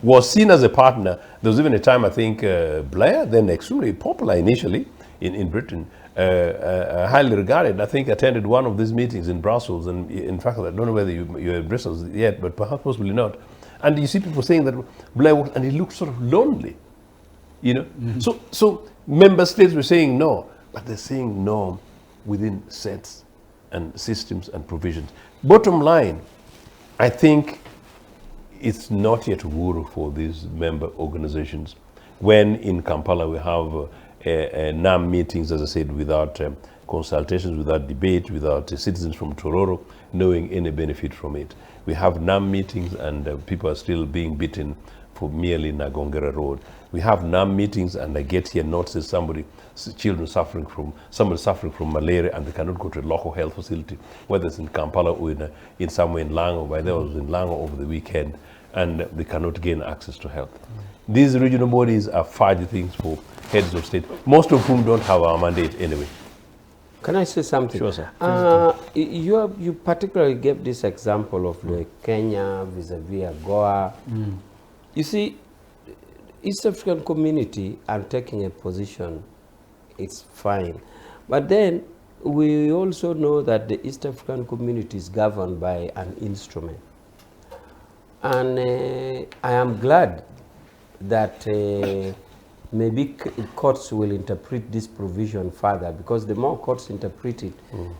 was seen as a partner. There was even a time, I think, Blair, then extremely popular initially in Britain, highly regarded, I think attended one of these meetings in Brussels, and in fact, I don't know whether you're in Brussels yet, but perhaps possibly not. And you see people saying that Blair, and he looked sort of lonely. So member states were saying no, but they're saying no within sets and systems and provisions. Bottom line, I think it's not yet Uhuru for these member organizations. When in Kampala we have NAM meetings, as I said, without consultations, without debate, without citizens from Tororo knowing any benefit from it. We have NAM meetings and people are still being beaten for merely Nagongera Road. We have NAM meetings and I get here notices children suffering from malaria and they cannot go to a local health facility, whether it's in Kampala or in somewhere in Lango. By there I was in Lango over the weekend, and they cannot gain access to health. These regional bodies are fighting things for heads of state, most of whom don't have our mandate anyway. Can I say something? Sure, sir. You particularly gave this example of Kenya vis-a-vis AGOA. You see, East African community and taking a position, it's fine. But then we also know that the East African community is governed by an instrument. And I am glad that maybe courts will interpret this provision further, because the more courts interpret it,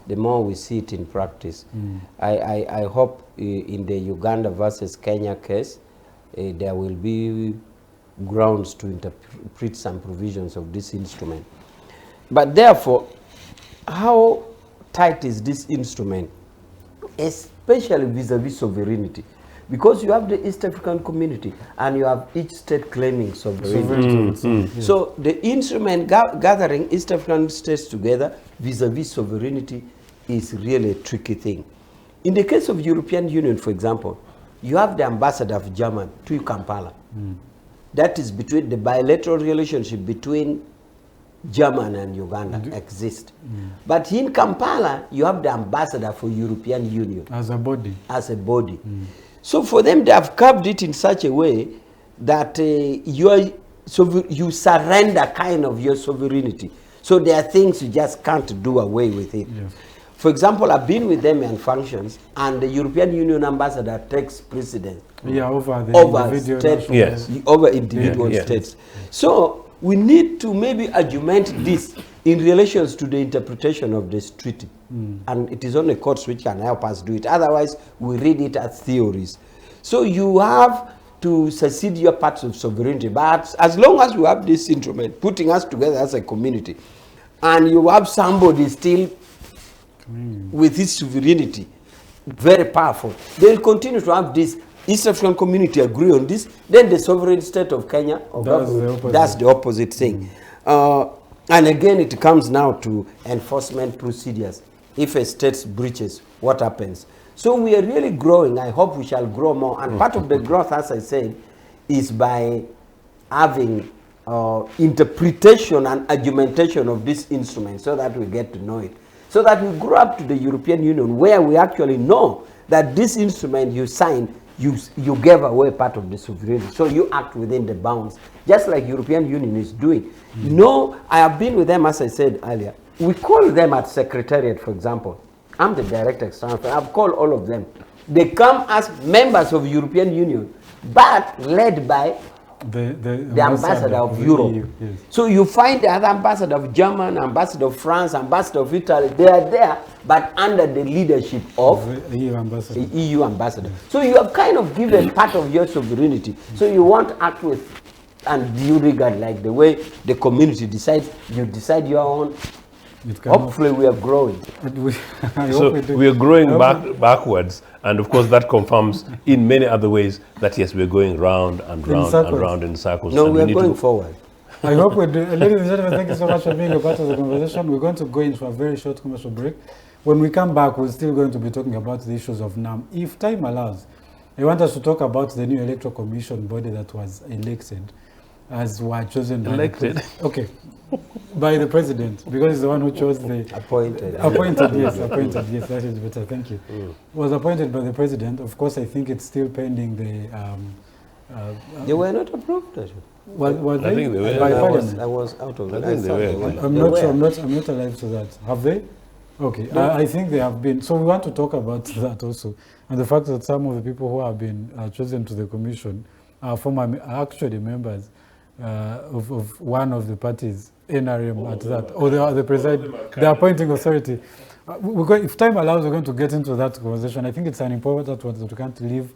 the more we see it in practice. I hope in the Uganda versus Kenya case, there will be grounds to interpret some provisions of this instrument. But therefore, how tight is this instrument, especially vis-a-vis sovereignty? Because you have the East African community and you have each state claiming sovereignty. So the instrument gathering East African states together vis-a-vis sovereignty is really a tricky thing. In the case of European Union, for example, you have the ambassador of Germany to Kampala. That is between the bilateral relationship between Germany and Uganda exists. But in Kampala, you have the ambassador for European Union. As a body. As a body. So for them, they have carved it in such a way that you surrender kind of your sovereignty. So there are things you just can't do away with it. Yes. For example, I've been with them in functions, and the European Union ambassador takes precedence Over the individual state, national- over individual Yeah. states. So we need to maybe augment this in relations to the interpretation of this treaty. And it is only courts which can help us do it. Otherwise, we read it as theories. So you have to succeed your parts of sovereignty. But as long as you have this instrument putting us together as a community, and you have somebody still with his sovereignty, very powerful, they will continue to have this. East African community agree on this, then the sovereign state of Kenya, that's the opposite thing. And again, it comes now to enforcement procedures. If a state breaches, what happens? So we are really growing. I hope we shall grow more. And part of the growth, as I said, is by having interpretation and argumentation of this instrument so that we get to know it. So that we grow up to the European Union where we actually know that this instrument you signed, you gave away part of the sovereignty. So you act within the bounds, just like European Union is doing. No, I have been with them, as I said earlier. We call them at Secretariat, for example. I'm the Director External Affairs. I've called all of them. They come as members of European Union, but led by the ambassador of Europe. EU, yes. So you find the other ambassador of Germany, ambassador of France, ambassador of Italy, they are there, but under the leadership of The EU ambassador. the EU ambassador. So you have kind of given part of your sovereignty. So you want to act with and due regard, like the way the community decides, you decide your own. Hopefully we are growing. So we are growing backwards, and of course that confirms in many other ways that yes, we are going round and round and round in circles. No, and we are need going to forward. I hope we do. Ladies and gentlemen, thank you so much for being a part of the conversation. We're going to go into a very short commercial break. When we come back, we're still going to be talking about the issues of NAM. If time allows, I want us to talk about the new electoral commission body that was elected, as were chosen by elected. by the president, because he's the one who chose the Appointed. appointed. Yes, that is better. Thank you. Was appointed by the president. Of course, I think it's still pending the. They were not approved. Was I think they were. by I parliament? was out of I it. think they thought were. I'm not sure. I'm not alive to that. Have they? Okay. I think they have been. So we want to talk about that also, and the fact that some of the people who have been chosen to the commission are actually members of one of the parties, NRM at that, or the appointing authority. If time allows, we're going to get into that conversation. I think it's an important one that we can't leave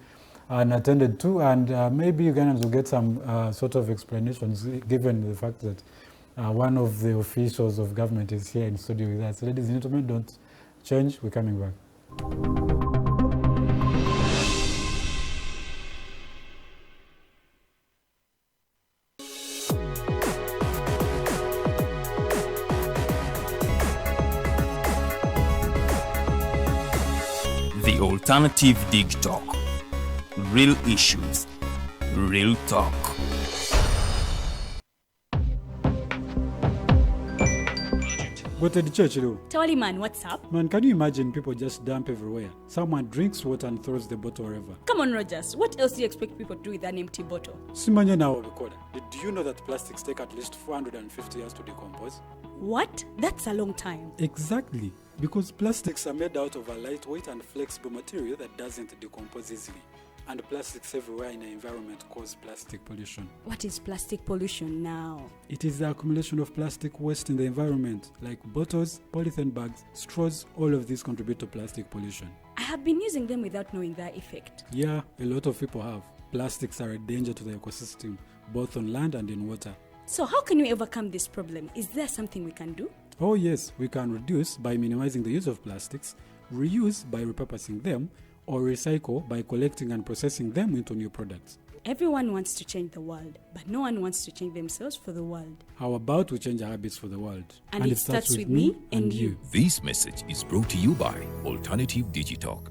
unattended to, and maybe Ugandans will get some sort of explanations, given the fact that one of the officials of government is here in studio with us. Ladies and gentlemen, don't change. We're coming back. The Alternative Dig Talk. Real issues, real talk. Go to the church, though. Tawali man, what's up? Man, can you imagine people just dump everywhere? Someone drinks water and throws the bottle wherever. Come on, Rogers. What else do you expect people to do with an empty bottle? Simanya now, recorder. Did you know that plastics take at least 450 years to decompose? What? That's a long time. Exactly. Because plastics are made out of a lightweight and flexible material that doesn't decompose easily. And plastics everywhere in the environment cause plastic pollution. What is plastic pollution now? It is the accumulation of plastic waste in the environment, like bottles, polythene bags, straws. All of these contribute to plastic pollution. I have been using them without knowing their effect. Yeah, a lot of people have. Plastics are a danger to the ecosystem, both on land and in water. So how can we overcome this problem? Is there something we can do? Oh yes, we can reduce by minimizing the use of plastics, reuse by repurposing them, or recycle by collecting and processing them into new products. Everyone wants to change the world, but no one wants to change themselves for the world. How about we change our habits for the world? And it starts with me and you. This message is brought to you by Alternative Digitalk.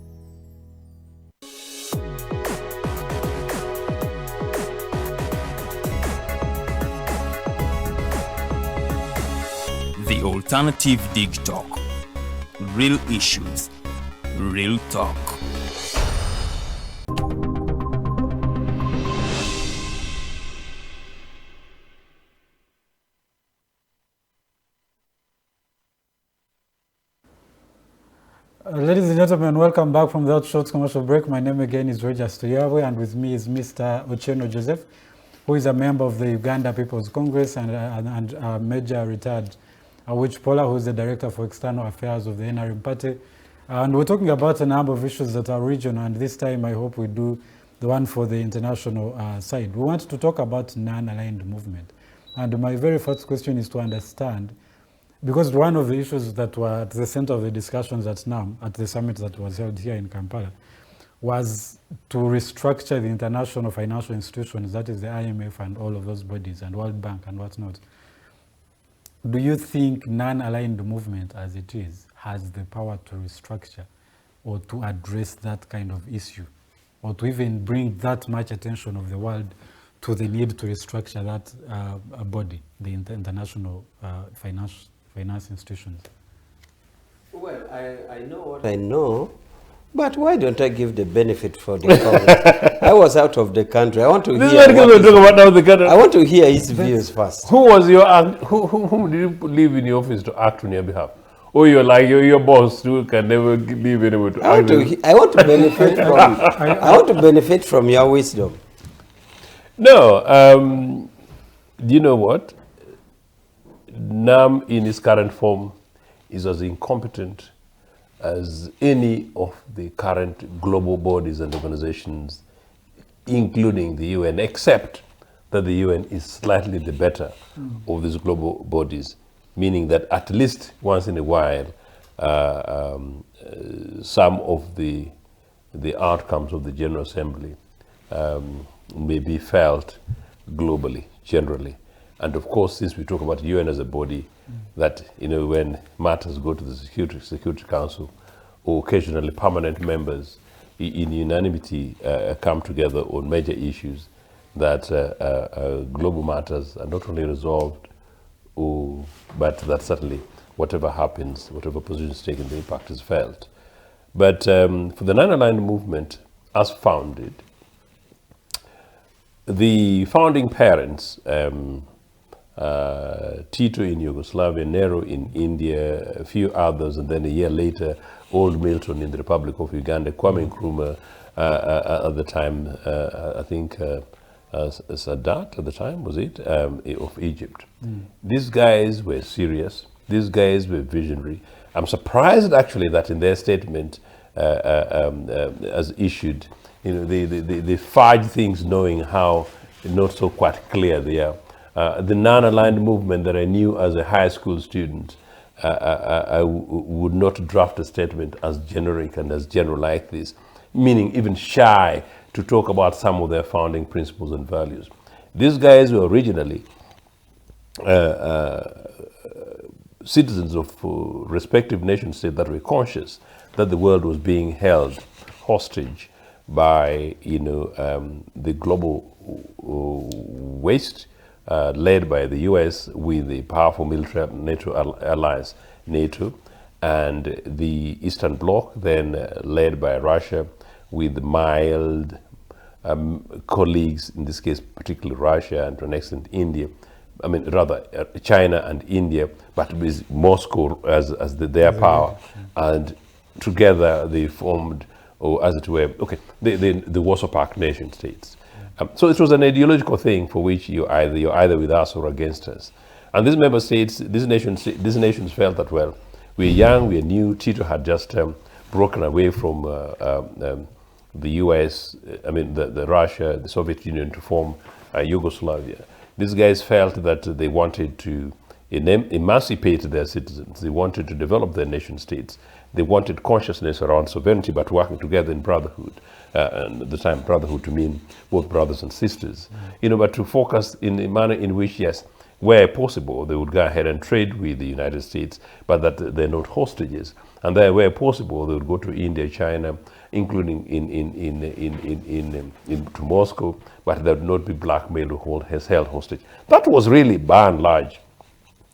The Alternative Dig Talk. Real issues, real talk. Ladies and gentlemen, welcome back from that short commercial break. My name again is Roger Stoyawe, and with me is Mr. Ochieno Joseph, who is a member of the Uganda People's Congress and Major retired Awich Pollar, who is the Director for External Affairs of the NRM Party. And we're talking about a number of issues that are regional, and this time I hope we do the one for the international side. We want to talk about non-aligned movement. And my very first question is to understand, because one of the issues that were at the center of the discussions at NAM, at the summit that was held here in Kampala, was to restructure the international financial institutions, that is the IMF and all of those bodies, and World Bank and whatnot. Do you think non-aligned movement as it is has the power to restructure or to address that kind of issue, or to even bring that much attention of the world to the need to restructure that body, the international finance institutions? Well, I know what I know, but why don't I give the benefit for the Congress? I was out of the country. I want to hear. I want to hear his views first. Who was your whom did you leave in the office to act on your behalf? Or you're like your boss who can never leave anyone to act? I want to benefit from. I want to benefit from your wisdom. No, do you know what? NAM in its current form is as incompetent as any of the current global bodies and organizations, including the UN, except that the UN is slightly the better of these global bodies, meaning that at least once in a while, some of the outcomes of the General Assembly may be felt globally, generally. And of course, since we talk about UN as a body, that, you know, when matters go to the Security Council, or occasionally permanent members in unanimity come together on major issues, that global matters are not only resolved, but that certainly whatever happens, whatever position is taken, the impact is felt. But for the non-aligned movement, as founded, the founding parents, Tito in Yugoslavia, Nehru in India, a few others, and then a year later, Old Milton in the Republic of Uganda, Kwame Nkrumah at the time, I think Sadat at the time, was it, of Egypt. These guys were serious. These guys were visionary. I'm surprised actually that in their statement as issued, you know, they fudge things knowing how not so quite clear they are. The non-aligned movement that I knew as a high school student, I would not draft a statement as generic and as general like this, meaning even shy to talk about some of their founding principles and values. These guys were originally citizens of respective nation states that were conscious that the world was being held hostage by, you know, the global waste led by the US with the powerful military NATO alliance, NATO, and the Eastern Bloc, then led by Russia with mild colleagues, in this case particularly Russia and to an extent India, I mean rather China and India, but with Moscow as their power, and together they formed, or as it were, okay, the Warsaw Pact nation states. So it was an ideological thing for which you're either with us or against us. And these member states, these nations felt that, well, we're young, we're new. Tito had just broken away from the US, I mean the Russia, the Soviet Union to form Yugoslavia. These guys felt that they wanted to emancipate their citizens. They wanted to develop their nation states. They wanted consciousness around sovereignty, but working together in brotherhood. And at the time, brotherhood to mean both brothers and sisters. You know, but to focus in a manner in which, yes, where possible, they would go ahead and trade with the United States, but that they're not hostages. And there, where possible, they would go to India, China, including to Moscow, but they would not be blackmailed or held hostage. That was really, by and large,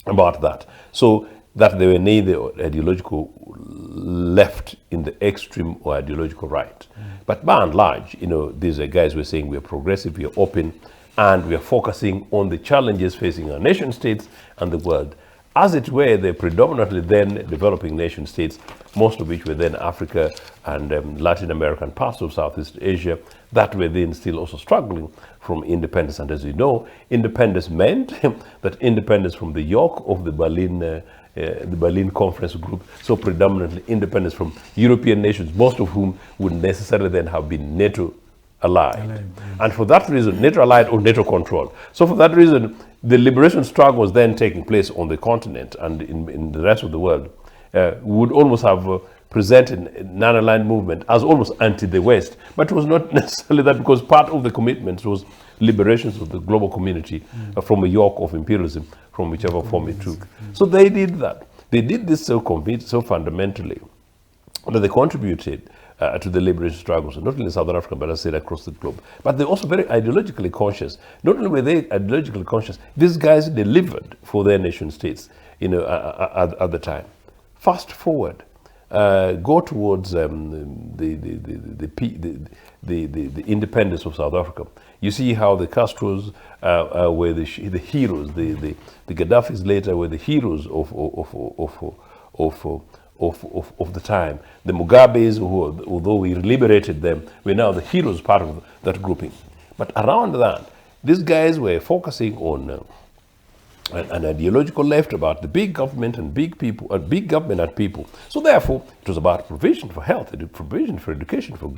about that. So that they were neither ideological left in the extreme or ideological right. But by and large, you know, these are guys who are saying we are progressive, we are open, and we are focusing on the challenges facing our nation states and the world. As it were, they're predominantly then developing nation states, most of which were then Africa and Latin America and parts of Southeast Asia, that were then still also struggling from independence. And as you know, independence meant that independence from the yoke of the Berlin Conference group, so predominantly independence from European nations, most of whom would necessarily then have been NATO allied. And for that reason, NATO allied or NATO controlled. So for that reason, the liberation struggle was then taking place on the continent and in the rest of the world. Would almost have presented non-aligned movement as almost anti the West, but it was not necessarily that, because part of the commitment was liberations of the global community from a yoke of imperialism, from whichever form it took. So they did that. They did this so fundamentally that they contributed to the liberation struggles, not only in South Africa, but as I said, across the globe. But they're also very ideologically conscious. Not only were they ideologically conscious, these guys delivered for their nation states, you know, at the time. Fast forward, go towards the independence of South Africa. You see how the Castros were the heroes. The Gaddafis later were the heroes of the time. The Mugabes, who, although we liberated them, were now the heroes part of that grouping. But around that, these guys were focusing on an ideological left about the big government and big people, big government and people. So therefore, it was about provision for health, provision for education, for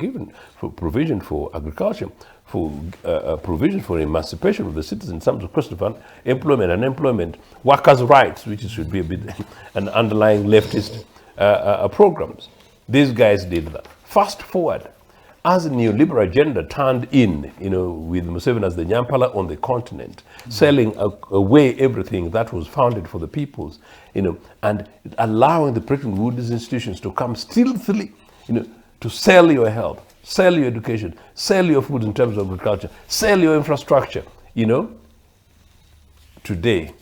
provision for agriculture, for provision for emancipation of the citizens, some question of employment and unemployment, workers' rights, which should be a bit an underlying leftist programs. These guys did that. Fast forward, as the neoliberal agenda turned in, you know, with Museveni as the Nyampala on the continent, selling away everything that was founded for the peoples, you know, and allowing the Bretton Woods institutions to come stealthily, you know, to sell your health, sell your education, sell your food in terms of agriculture, sell your infrastructure, you know. Today,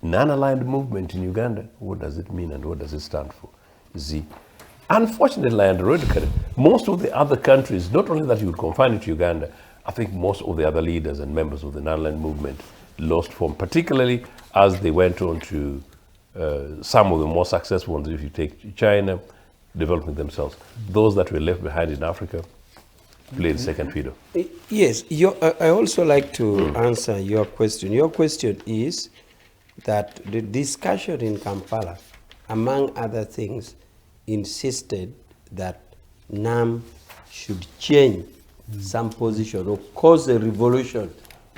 non-aligned movement in Uganda, what does it mean and what does it stand for? Z. Unfortunately, and ironically, most of the other countries, not only that you would confine it to Uganda, I think most of the other leaders and members of the non-aligned movement lost form, particularly as they went on to some of the more successful ones, if you take China, developing themselves. Those that were left behind in Africa played second fiddle. Yes, I also like to answer your question. Your question is that the discussion in Kampala, among other things, insisted that NAM should change some position or cause a revolution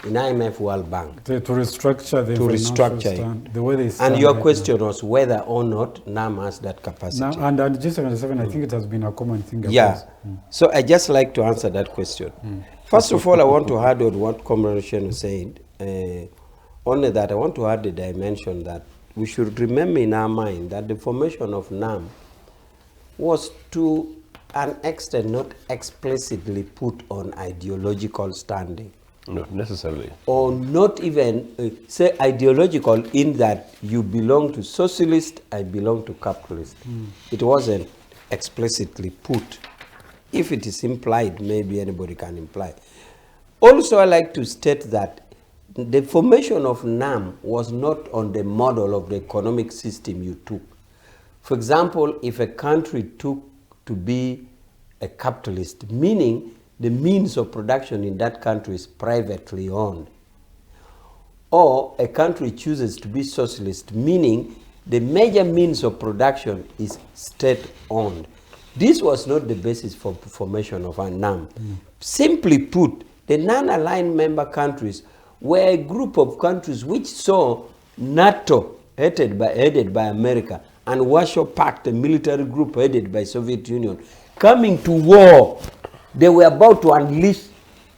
in IMF World Bank. To restructure the restructure the way they stand. And your question was whether or not NAM has that capacity. Now, and G77, I think it has been a common thing. Yeah. So I just like to answer that question. First of all, I want to add on what Comrade Ochieno said. Only that I want to add the dimension that we should remember in our mind that the formation of NAM was to an extent not explicitly put on ideological standing. Not necessarily. Or not even, say, ideological in that you belong to socialist, I belong to capitalist. It wasn't explicitly put. If it is implied, maybe anybody can imply. Also, I like to state that the formation of NAM was not on the model of the economic system you took. For example, if a country took to be a capitalist, meaning the means of production in that country is privately owned, or a country chooses to be socialist, meaning the major means of production is state-owned. This was not the basis for formation of a NAM. Simply put, the non-aligned member countries were a group of countries which saw NATO headed by America and Warsaw Pact, a military group headed by Soviet Union, coming to war. They were about to unleash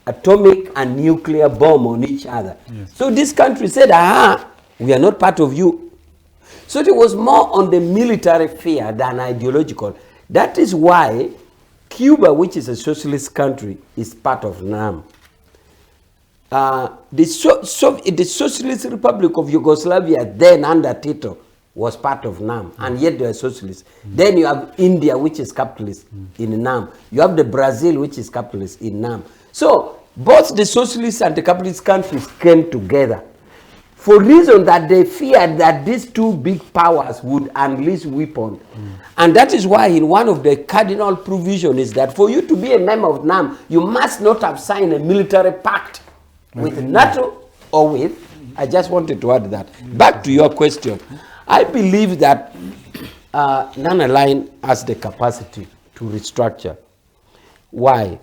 atomic and nuclear bomb on each other. Yes. So this country said, aha, we are not part of you. So it was more on the military fear than ideological. That is why Cuba, which is a socialist country, is part of NAM. the Socialist Republic of Yugoslavia, then under Tito, was part of NAM, and yet they are socialists. Then you have India, which is capitalist in NAM. You have the Brazil, which is capitalist in NAM. So both the socialist and the capitalist countries came together for reason that they feared that these two big powers would unleash weapons. And that is why in one of the cardinal provisions is that for you to be a member of NAM, you must not have signed a military pact with NATO or with, I just wanted to add that. Back to your question. I believe that non-aligned has the capacity to restructure. Why?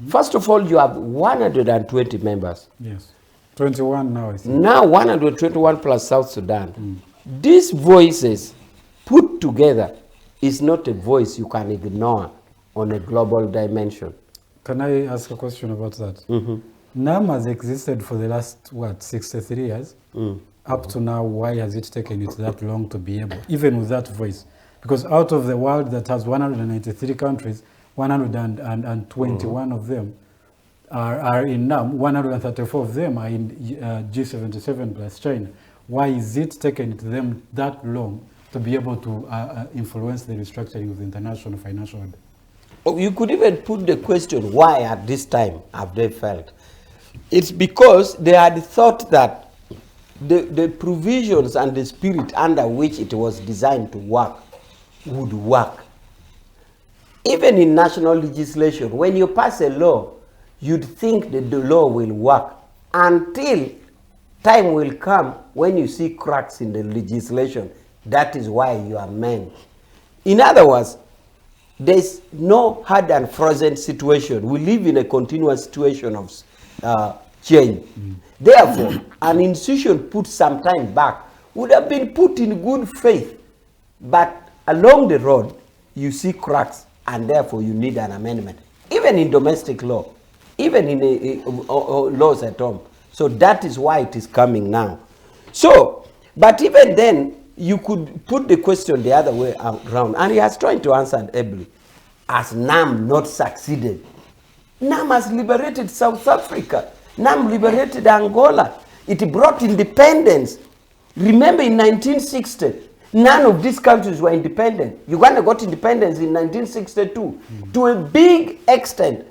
First of all, you have 120 members. Yes. 21 now, I think. Now 121 plus South Sudan. These voices put together is not a voice you can ignore on a global dimension. Can I ask a question about that? NAM has existed for the last, 63 years? Up to now, why has it taken it that long to be able, even with that voice? Because out of the world that has 193 countries, 121 of them are in NAM, 134 of them are in G77 plus China. Why is it taking them that long to be able to influence the restructuring of the international financial order? Oh, you could even put the question, why at this time have they failed? It's because they had thought that the provisions and the spirit under which it was designed to work would work. Even in national legislation, when you pass a law, you'd think that the law will work until time will come when you see cracks in the legislation. That is why you amend. In other words, there's no hard and frozen situation. We live in a continuous situation of change. Therefore, an institution put some time back would have been put in good faith, but along the road, you see cracks, and therefore you need an amendment. Even in domestic law, even in laws at home. So that is why it is coming now. So, but even then, you could put the question the other way around, and he has tried to answer ably. Has NAM not succeeded? NAM has liberated South Africa. NAM liberated Angola. It brought independence. Remember in 1960, none of these countries were independent. Uganda got independence in 1962. To a big extent,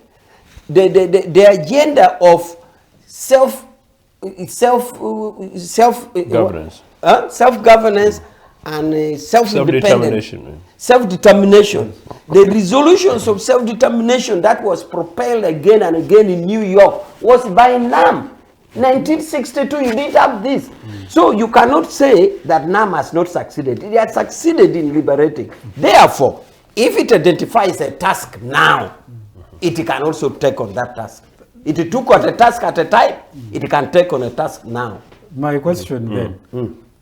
the agenda of self-governance and self-determination. Self-determination. The resolutions of self-determination that was propelled again and again in New York was by NAM. 1962, you didn't have this. So you cannot say that NAM has not succeeded. It has succeeded in liberating. Therefore, if it identifies a task now, it can also take on that task. It took on a task at a time, it can take on a task now. My question then,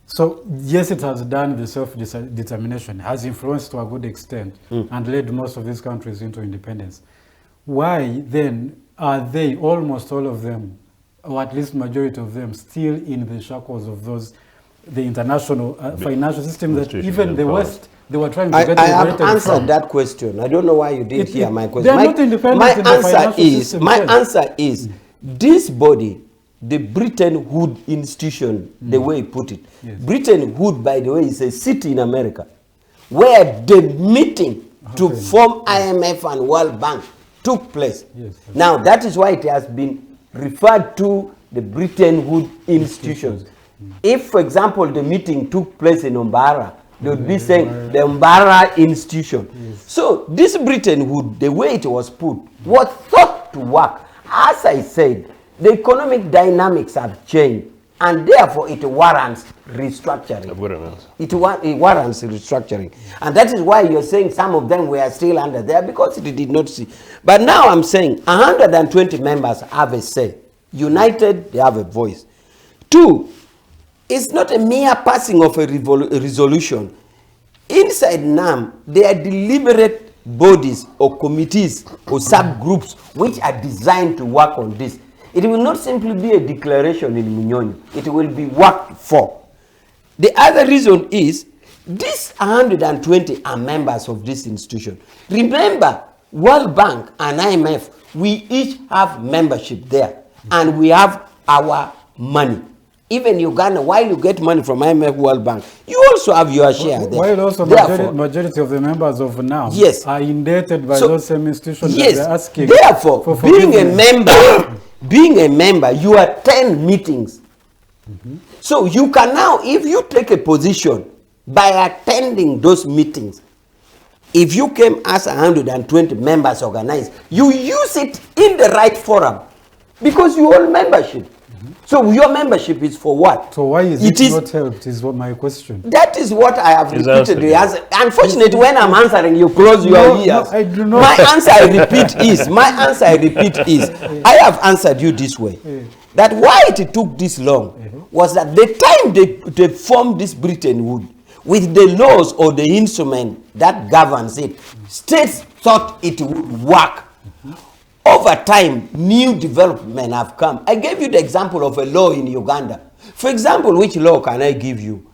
so yes, it has done the self-determination, has influenced to a good extent and led most of these countries into independence. Why then are they, almost all of them, or at least majority of them, still in the shackles of the international financial system that even the West, they were trying to get I have answered that question. I don't know why you didn't hear my question. They are not independent my in the financial system. My answer is, this body, the Bretton Woods institution, the way he put it. Yes. Bretton Woods, by the way, is a city in America where the meeting to form IMF and World Bank took place. Yes. Now, that is why it has been referred to the Bretton Woods institutions. If, for example, the meeting took place in Umbara, they would be saying the Umbara institution. Yes. So this Bretton Woods, the way it was put, was thought to work. As I said, the economic dynamics have changed, and therefore it warrants restructuring. It warrants restructuring. And that is why you're saying some of them were still under there, because it did not see. But now I'm saying 120 members have a say. United, they have a voice. Two, it's not a mere passing of a resolution. Inside NAM, there are deliberate bodies or committees or subgroups which are designed to work on this. It will not simply be a declaration in Munyonyo. It will be worked for. The other reason is, these 120 are members of this institution. Remember, World Bank and IMF, we each have membership there. And we have our money. Even Uganda, while you get money from IMF World Bank, you also have your share there. While also majority of the members of NAM are indebted by those same institutions that they're asking. Therefore, being a member, you attend meetings. So you can now, if you take a position by attending those meetings, if you came as 120 members organized, you use it in the right forum because you hold membership. So your membership is for what? So why is it not helped is what my question. That is what I have repeatedly answered. Unfortunately, when I'm answering, you close your ears. No, I do not. My answer I repeat is, I have answered you this way. That why it took this long was that the time they formed this Bretton Woods, with the laws or the instrument that governs it, states thought it would work. Over time, new development have come. I gave you the example of a law in Uganda. For example, which law can I give you?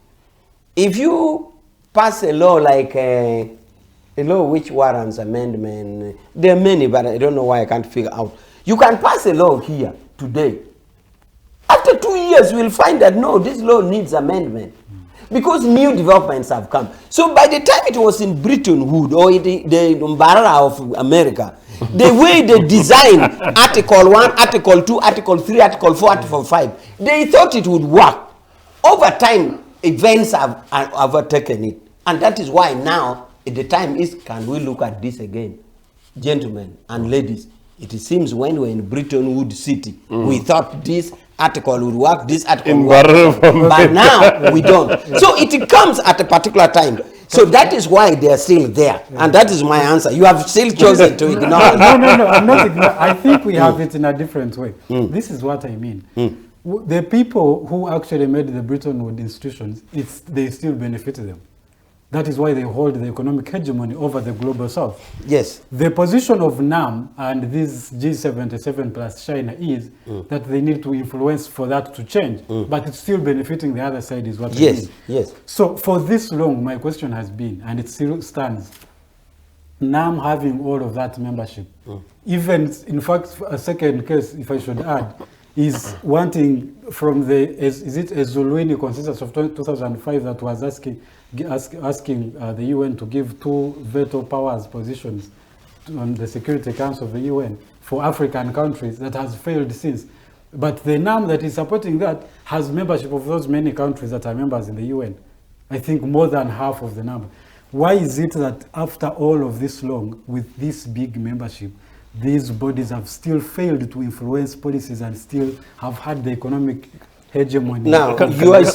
If you pass a law like a law which warrants amendment, there are many, but I don't know why I can't figure out. You can pass a law here today. After 2 years, we'll find that no, this law needs amendment. Because new developments have come. So by the time it was in Bretton Woods or the umbrella of America, the way they designed Article 1, Article 2, Article 3, Article 4, Article 5, they thought it would work. Over time, events have overtaken it. And that is why now, the time is, can we look at this again? Gentlemen and ladies, it seems when we were in Bretton Woods City, we thought this article would work, this article would work, but now we don't. So it comes at a particular time. So that is why they are still there. And that is my answer. You have still chosen to ignore it. No, I'm not ignoring. I think we have it in a different way. This is what I mean. The people who actually made the Bretton Woods institutions, they still benefit them. That is why they hold the economic hegemony over the global south. Yes. The position of NAM and this G77 plus China is that they need to influence for that to change, but it's still benefiting the other side is what I mean. Yes. So for this long, my question has been, and it still stands, NAM having all of that membership, even, in fact, a second case, if I should add, is wanting from the, is it a Zulwini consensus of 2005 that was asking the UN to give 2 veto powers positions on the Security Council of the UN for African countries that has failed since. But the NAM that is supporting that has membership of those many countries that are members in the UN. I think more than half of the number. Why is it that after all of this long, with this big membership, these bodies have still failed to influence policies and still have had the economic hegemony? Now, you are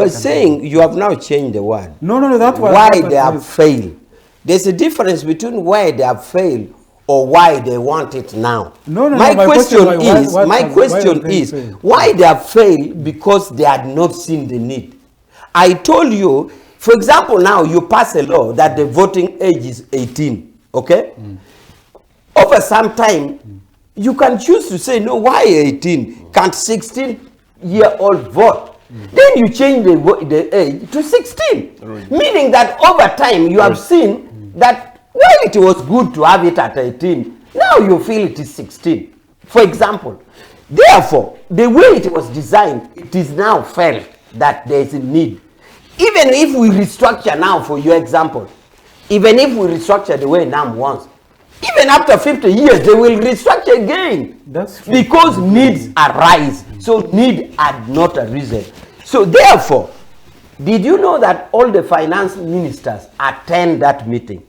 saying you have now changed the word. No, that was why they have failed. There's a difference between why they have failed or why they want it now. My question is, why they have failed? Because they had not seen the need. I told you, for example, now you pass a law that the voting age is 18, okay? Over some time, you can choose to say, no, why 18? Can't 16-year-old vote? Then you change the age to 16. Meaning that over time, you have seen that while it was good to have it at 18, now you feel it is 16. For example, therefore, the way it was designed, it is now felt that there is a need. Even if we restructure now, for your example, even if we restructure the way NAM wants, even after 50 years, they will restructure again. That's true. Because needs arise. So need had not arisen. So therefore, did you know that all the finance ministers attend that meeting?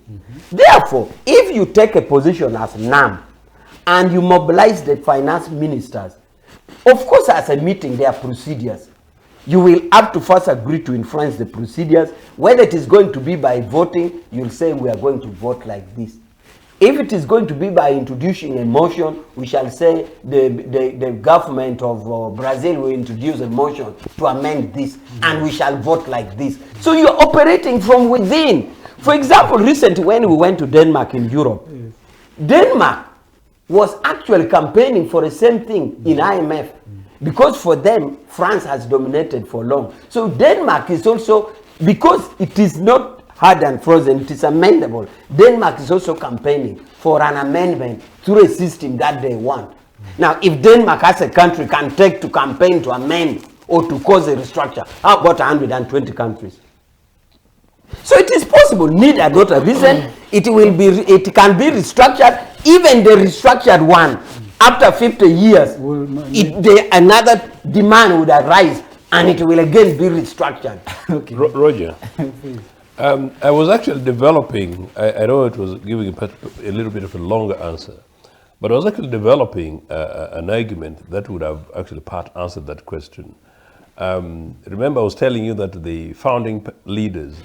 Therefore, if you take a position as NAM and you mobilize the finance ministers, of course, as a meeting, there are procedures. You will have to first agree to influence the procedures. Whether it is going to be by voting, you'll say we are going to vote like this. If it is going to be by introducing a motion, we shall say the government of Brazil will introduce a motion to amend this, and we shall vote like this. So you're operating from within. For example, recently when we went to Denmark in Europe, Denmark was actually campaigning for the same thing in IMF, because for them, France has dominated for long. So Denmark is also, because it is not hard and frozen, it is amendable. Denmark is also campaigning for an amendment through a system that they want. Now, if Denmark as a country can take to campaign to amend or to cause a restructure, how about 120 countries? So it is possible. Need are not a reason. It can be restructured. Even the restructured one, after 50 years, another demand would arise, and it will again be restructured. Okay. Roger, I was actually developing, I know it was giving a little bit of a longer answer, but I was actually developing an argument that would have actually part answered that question. Remember, I was telling you that the founding leaders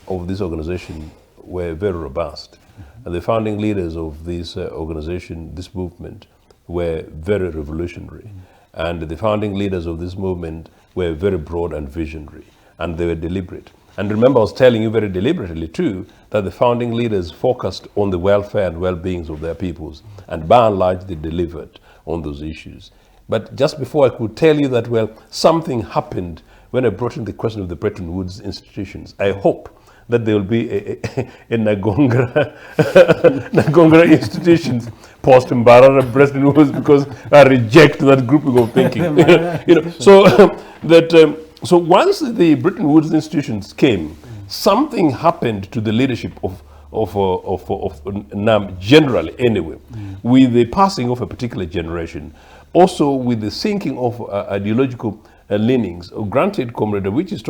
of this organization were very robust. And the founding leaders of this organization, this movement, were very revolutionary. And the founding leaders of this movement were very broad and visionary. And they were deliberate. And remember, I was telling you very deliberately, too, that the founding leaders focused on the welfare and well-being of their peoples. And by and large, they delivered on those issues. But just before I could tell you that, well, something happened when I brought in the question of the Bretton Woods institutions. I hope that there will be a Nagongra institutions post Mbarara Bretton Woods, because I reject that grouping of thinking. So once the Bretton Woods institutions came, something happened to the leadership of NAM generally anyway, with the passing of a particular generation, also with the sinking of ideological leanings. Granted, Comrade Awich is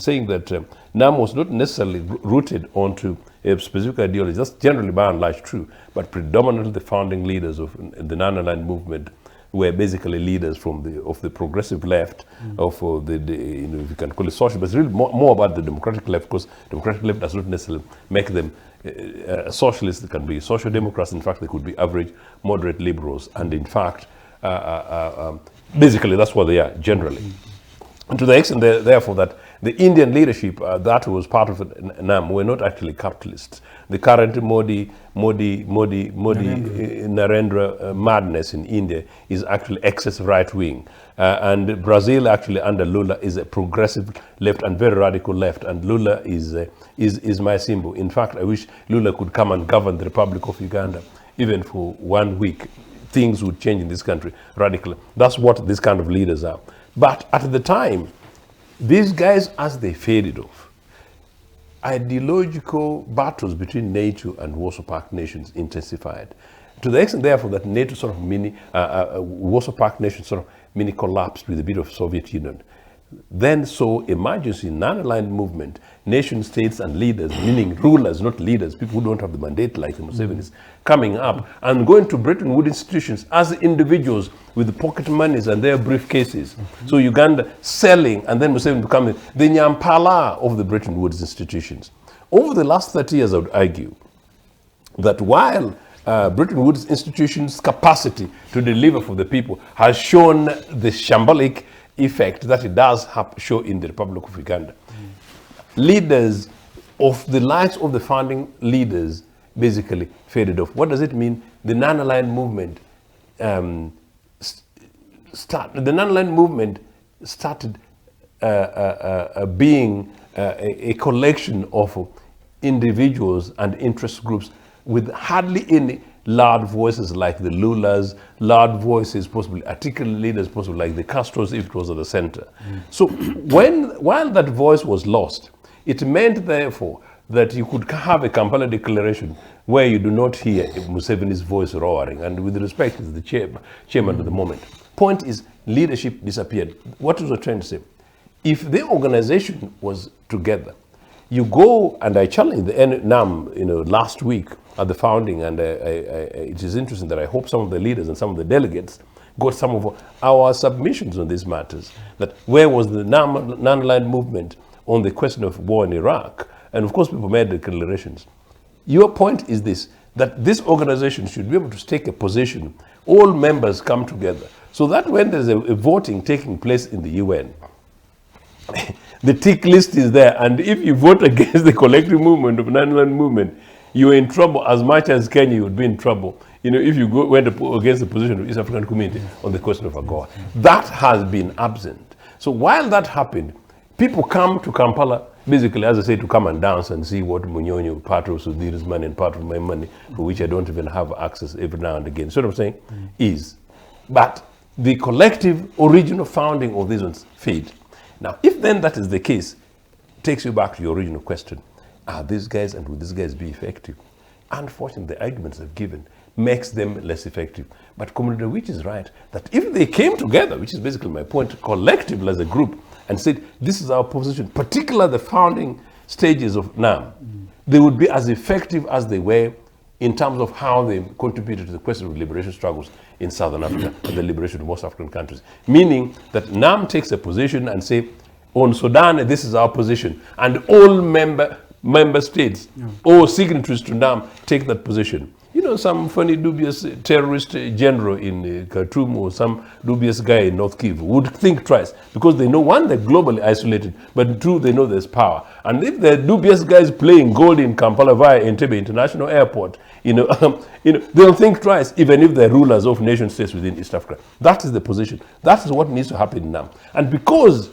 saying that NAM was not necessarily rooted onto a specific ideology. That's generally by and large true, but predominantly the founding leaders of the non-aligned movement were basically leaders of the progressive left, of if you can call it social, but it's really more about the democratic left, because democratic left does not necessarily make them socialists. They can be social democrats. In fact, they could be average, moderate liberals, and in fact, basically that's what they are generally. And to the extent, therefore, that the Indian leadership that was part of NAM were not actually capitalists. The current Modi Narendra madness in India is actually excess right wing, and Brazil actually under Lula is a progressive left and very radical left, and Lula is my symbol. In fact, I wish Lula could come and govern the Republic of Uganda, even for 1 week. Things would change in this country radically. That's what these kind of leaders are. But at the time, these guys, as they faded off, ideological battles between NATO and Warsaw Pact nations intensified. To the extent, therefore, that NATO sort of Warsaw Pact nations sort of mini collapsed with a bit of Soviet Union. Then saw emergence in non-aligned movement, nation states and leaders, meaning rulers, not leaders, people who don't have the mandate like the Musevenis, coming up and going to Bretton Woods institutions as individuals with the pocket monies and their briefcases. So Uganda selling, and then Museveni becoming the Nyampala of the Bretton Woods institutions. Over the last 30 years, I would argue that while Bretton Woods institutions' capacity to deliver for the people has shown the shambolic effect that it does show in the Republic of Uganda. Leaders of the likes of the founding leaders basically faded off. What does it mean? The non-aligned movement started being a collection of individuals and interest groups with hardly any loud voices like the Lulas, loud voices, possibly articulate leaders, possibly like the Castros if it was at the center. So while that voice was lost, it meant therefore that you could have a Kampala declaration where you do not hear Museveni's voice roaring, and with respect to the chairman at the moment. Point is, leadership disappeared. What was I trying to say? If the organization was together, you go, and I challenged the NAM, last week at the founding, and it is interesting that I hope some of the leaders and some of the delegates got some of our submissions on these matters. That where was the non-aligned movement on the question of war in Iraq? And of course, people made declarations. Your point is this, that this organization should be able to take a position, all members come together, so that when there's a voting taking place in the UN, the tick list is there, and if you vote against the collective movement of non-aligned movement, you're in trouble as much as Kenya would be in trouble, if you went against the position of East African community on the question of AGOA. That has been absent. So while that happened, people come to Kampala, basically, as I say, to come and dance and see what Munyonyo, part of Sudhir's money and part of my money, for which I don't even have access every now and again. So what I'm saying is, but the collective original founding of these ones fade. Now, if then that is the case, takes you back to your original question. Are these guys and will these guys be effective? Unfortunately, the arguments I've given makes them less effective. But Comrade Awich is right, that if they came together, which is basically my point, collectively as a group, and said, this is our position, particularly the founding stages of NAM, they would be as effective as they were in terms of how they contributed to the question of liberation struggles in Southern Africa and the liberation of most African countries. Meaning that NAM takes a position and say, on Sudan, this is our position, and all member states or signatories to NAM take that position. You know, some funny dubious terrorist general in Khartoum or some dubious guy in North Kivu would think twice, because they know, one, they're globally isolated, but two, they know there's power. And if the dubious guys playing gold in Kampala via Entebbe International Airport, they'll think twice, even if they're rulers of nation states within East Africa. That is the position. That is what needs to happen in NAM. And because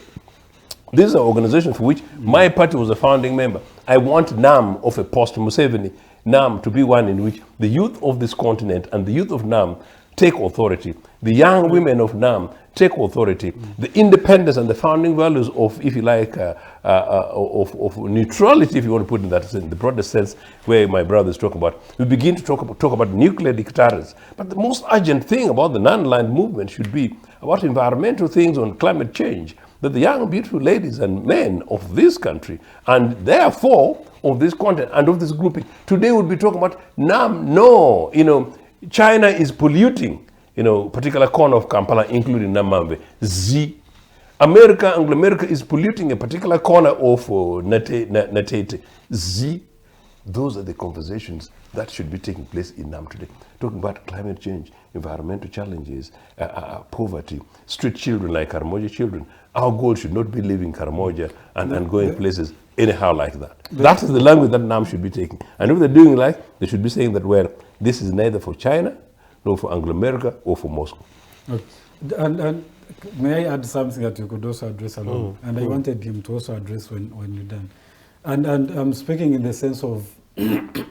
this is an organization for which my party was a founding member, I want NAM of a post-Museveni NAM to be one in which the youth of this continent and the youth of NAM take authority. The young women of NAM take authority. The independence and the founding values of, if you like, of neutrality, if you want to put it in that sense, the broader sense where my brother is talking about. We begin to talk about nuclear dictators. But the most urgent thing about the non-aligned movement should be about environmental things on climate change, that the young, beautiful ladies and men of this country, and therefore of this continent and of this grouping, today would be talking about NAM. No, China is polluting, particular corner of Kampala, including Namambe. Anglo America is polluting a particular corner of Natete. Those are the conversations that should be taking place in NAM today. Talking about climate change, environmental challenges, poverty, street children like Karamoja children. Our goal should not be leaving Karamoja and going places anyhow like that. That is the language that NAM should be taking. And if they're doing like, they should be saying that, well, this is neither for China, nor for Anglo America, or for Moscow. Okay. And may I add something that you could also address along? And I wanted him to also address when you're done. And I'm speaking in the sense of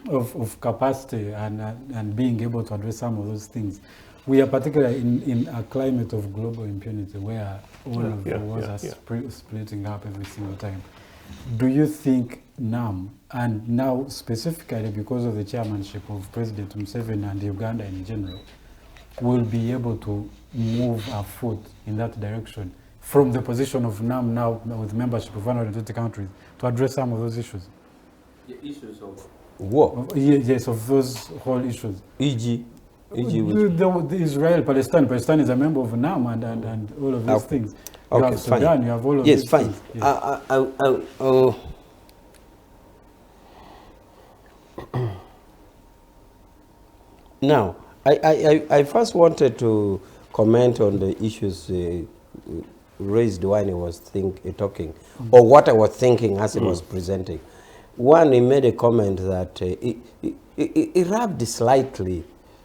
of capacity and being able to address some of those things. We are particularly in a climate of global impunity where all of the wars are splitting up every single time. Do you think NAM, and now specifically because of the chairmanship of President Museveni and Uganda in general, will be able to move a foot in that direction from the position of NAM now with membership of 120 countries to address some of those issues? The issues of war? Yes, of those whole issues. E.g. The Israel-Palestine. Palestine is a member of NAM and all of these things. You have Sudan, fine. You have all of these things. Yes. Now, I first wanted to comment on the issues raised when he was talking, or what I was thinking as he was presenting. One, he made a comment that he rubbed slightly.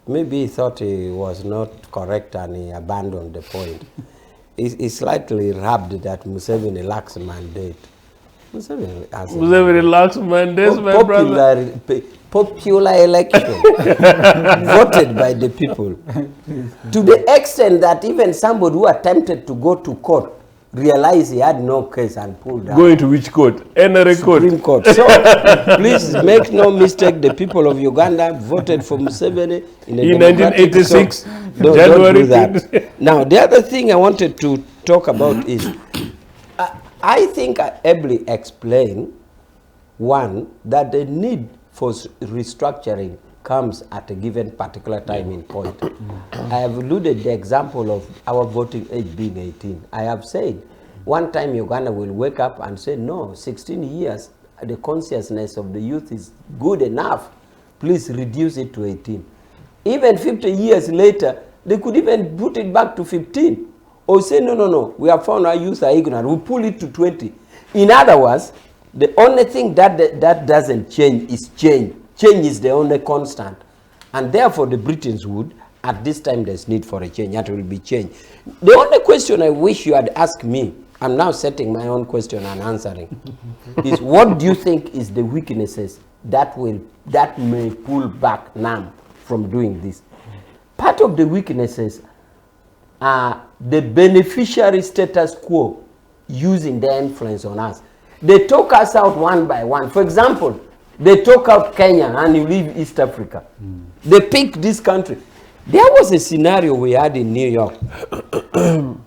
Maybe he thought he was not correct and he abandoned the point. He slightly rubbed that Museveni lacks mandate. Museveni lacks mandate, my brother. Popular election voted by the people, to the extent that even somebody who attempted to go to court realized he had no case and pulled out. Going to which court? Any court? Supreme Court. So please make no mistake, the people of Uganda voted for Museveni in 1986, so January. don't do that. Now, the other thing I wanted to talk about is, I think I ably explained, one, that the need for restructuring comes at a given particular time in point. I have alluded the example of our voting age being 18. I have said one time Uganda will wake up and say, no, 16 years, the consciousness of the youth is good enough. Please reduce it to 18. Even 50 years later, they could even put it back to 15. Or say, no, we have found our youth are ignorant. We pull it to 20. In other words, the only thing that doesn't change is change. Change is the only constant. And therefore, the Britons would, at this time, there's need for a change. That will be change. The only question I wish you had asked me, I'm now setting my own question and answering, is what do you think is the weaknesses that may pull back NAM from doing this? Part of the weaknesses the beneficiary status quo using their influence on us. They took us out one by one. For example, they took out Kenya and you leave East Africa. They picked this country. There was a scenario we had in New York.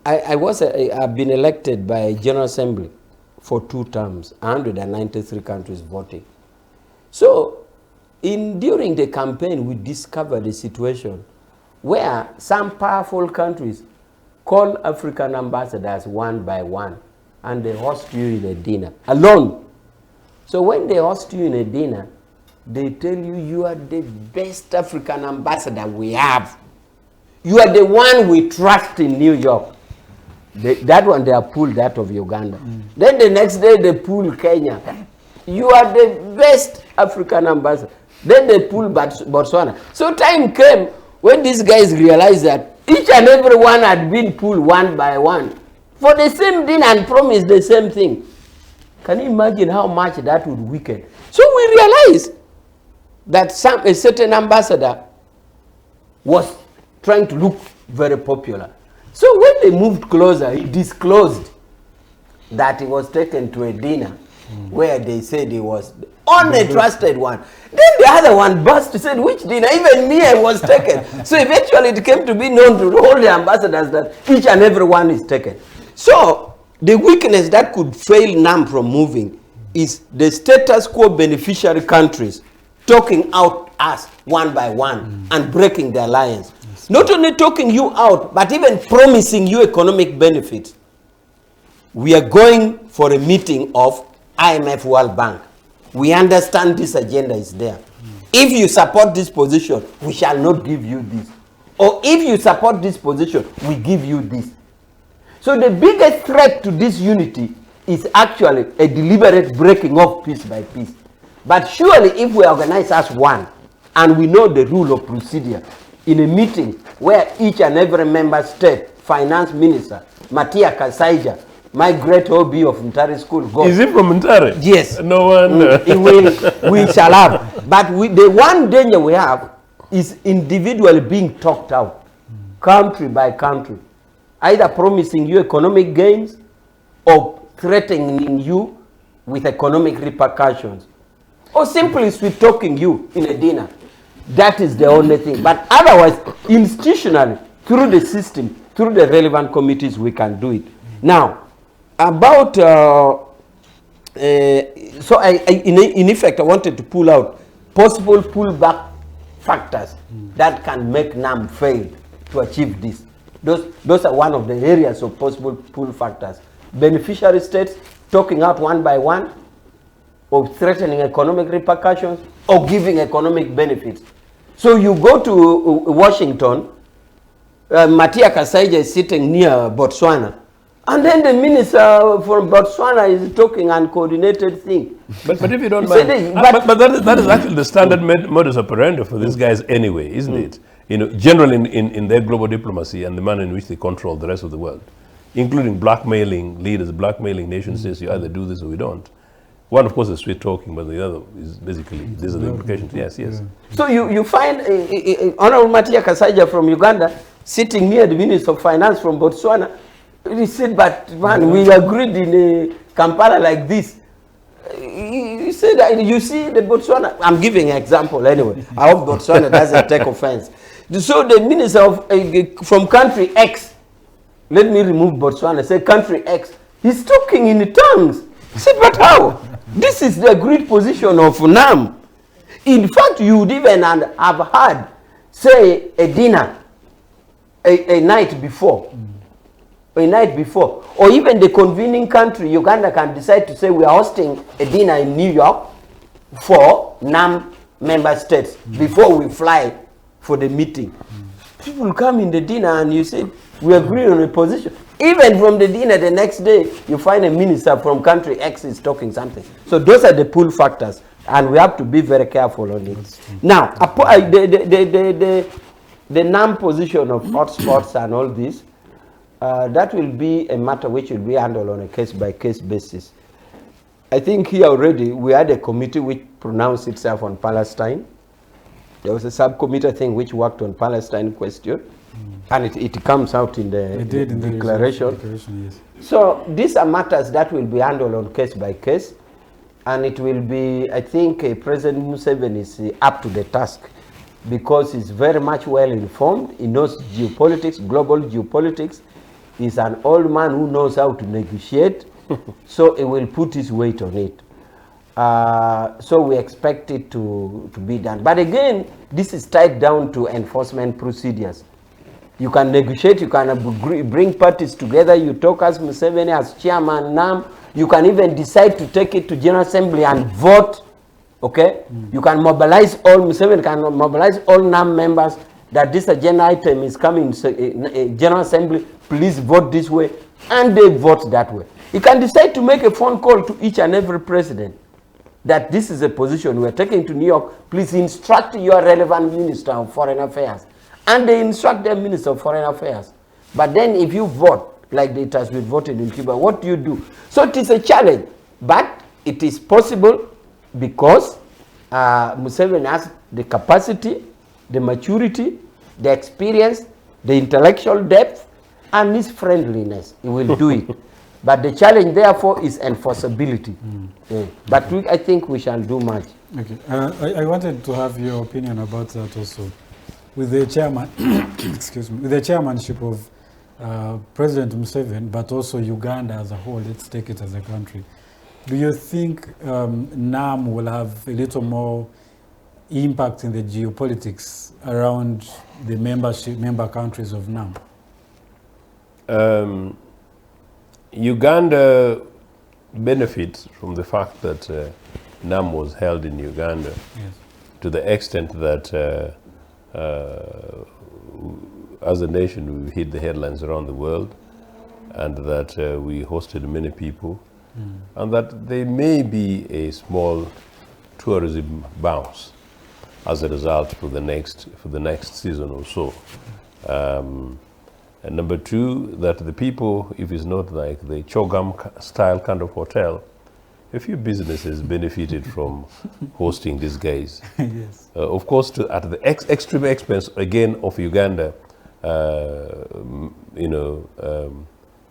I've been elected by General Assembly for 2 terms, 193 countries voting. So during the campaign, we discovered a situation where some powerful countries call African ambassadors one by one, and they host you in a dinner alone. So when they host you in a dinner, they tell you, you are the best African ambassador we have. You are the one we trust in New York. That one, they have pulled that of Uganda. Then the next day, they pull Kenya. You are the best African ambassador. Then they pull Botswana. So time came when these guys realized that each and every one had been pulled one by one for the same dinner and promised the same thing. Can you imagine how much that would weaken? So we realized that a certain ambassador was trying to look very popular. So when they moved closer, he disclosed that he was taken to a dinner where they said he was the only trusted one. Then the other one burst and said, which dinner? Even me, I was taken. So eventually it came to be known to all the ambassadors that each and every one is taken. So the weakness that could fail NAM from moving is the status quo beneficiary countries talking out us one by one and breaking the alliance. Not only talking you out, but even promising you economic benefits. We are going for a meeting of IMF World Bank. We understand this agenda is there. If you support this position, we shall not give you this. Or if you support this position, we give you this. So the biggest threat to this unity is actually a deliberate breaking off piece by piece. But surely if we organize as one, and we know the rule of procedure, in a meeting where each and every member state, finance minister, Matia Kasaija, my great hobby of Mtare School, goes. Is it from Mtare? Yes. No wonder. We shall have. But the one danger we have is individually being talked out, country by country, either promising you economic gains or threatening you with economic repercussions, or simply sweet talking you in a dinner. That is the only thing. But otherwise, institutionally, through the system, through the relevant committees, we can do it. Now, about, in effect, I wanted to pull out possible pullback factors that can make NAM fail to achieve this. Those are one of the areas of possible pull factors. Beneficiary states talking out one by one, or threatening economic repercussions, or giving economic benefits. So you go to Washington, Matia Kasaija is sitting near Botswana, and then the minister from Botswana is talking uncoordinated thing. But if you don't mind, but that is actually the standard modus operandi for these guys anyway, isn't it? You know, generally in their global diplomacy and the manner in which they control the rest of the world, including blackmailing leaders, blackmailing nation states, you either do this or we don't. One, of course, is sweet talking, but the other is basically, these are the implications. Yes, yes. Yeah. So you find Honorable Matia Kasaija from Uganda sitting near the Minister of Finance from Botswana. He said, but man, we agreed in Kampala like this. He said, you see the Botswana, I'm giving an example anyway. I hope Botswana doesn't take offense. So the minister from country X, let me remove Botswana, say country X, he's talking in tongues. He said, but how? This is the agreed position of NAM. In fact, you would even have had, say, a dinner a night before. A night before. Or even the convening country, Uganda, can decide to say we are hosting a dinner in New York for NAM member states before we fly for the meeting. People come in the dinner and you say, we agree on a position. Even from the dinner the next day, you find a minister from country X is talking something. So those are the pull factors, and we have to be very careful on it. Now, the NAM position of hotspots and all this, that will be a matter which will be handled on a case-by-case basis. I think here already we had a committee which pronounced itself on Palestine. There was a subcommittee thing which worked on Palestine question. And it comes out in the, It did in the declaration. declaration, yes. So these are matters that will be handled on case by case, and it will be, I think, President Museveni is up to the task because he's very much well informed. He knows geopolitics, global geopolitics. He's an old man who knows how to negotiate, so he will put his weight on it. So we expect it to be done. But again, this is tied down to enforcement procedures. You can negotiate, you can bring parties together, you talk as Museveni, as chairman, NAM. You can even decide to take it to General Assembly and vote, okay? You can mobilize all, Museveni can mobilize all NAM members that this agenda item is coming in General Assembly, please vote this way, and they vote that way. You can decide to make a phone call to each and every president that this is a position we're taking to New York, please instruct your relevant Minister of Foreign Affairs. And they instruct their Minister of Foreign Affairs. But then if you vote, like it has been voted in Cuba, what do you do? So it is a challenge, but it is possible because Museveni has the capacity, the maturity, the experience, the intellectual depth, and his friendliness. He will do it. But the challenge, therefore, is enforceability. But I think we shall do much. Okay. I wanted to have your opinion about that also. With the chairman, excuse me, with the chairmanship of President Museveni, but also Uganda as a whole, let's take it as a country. Do you think NAM will have a little more impact in the geopolitics around the member countries of NAM? Uganda benefits from the fact that NAM was held in Uganda, Yes. to the extent that as a nation we hit the headlines around the world, and that we hosted many people, and that there may be a small tourism bounce as a result for the next season or so. And number two, that the people, if it's not like the Chogam style kind of hotel, a few businesses benefited from hosting these guys. Yes. Of course, at the extreme expense, again, of Uganda,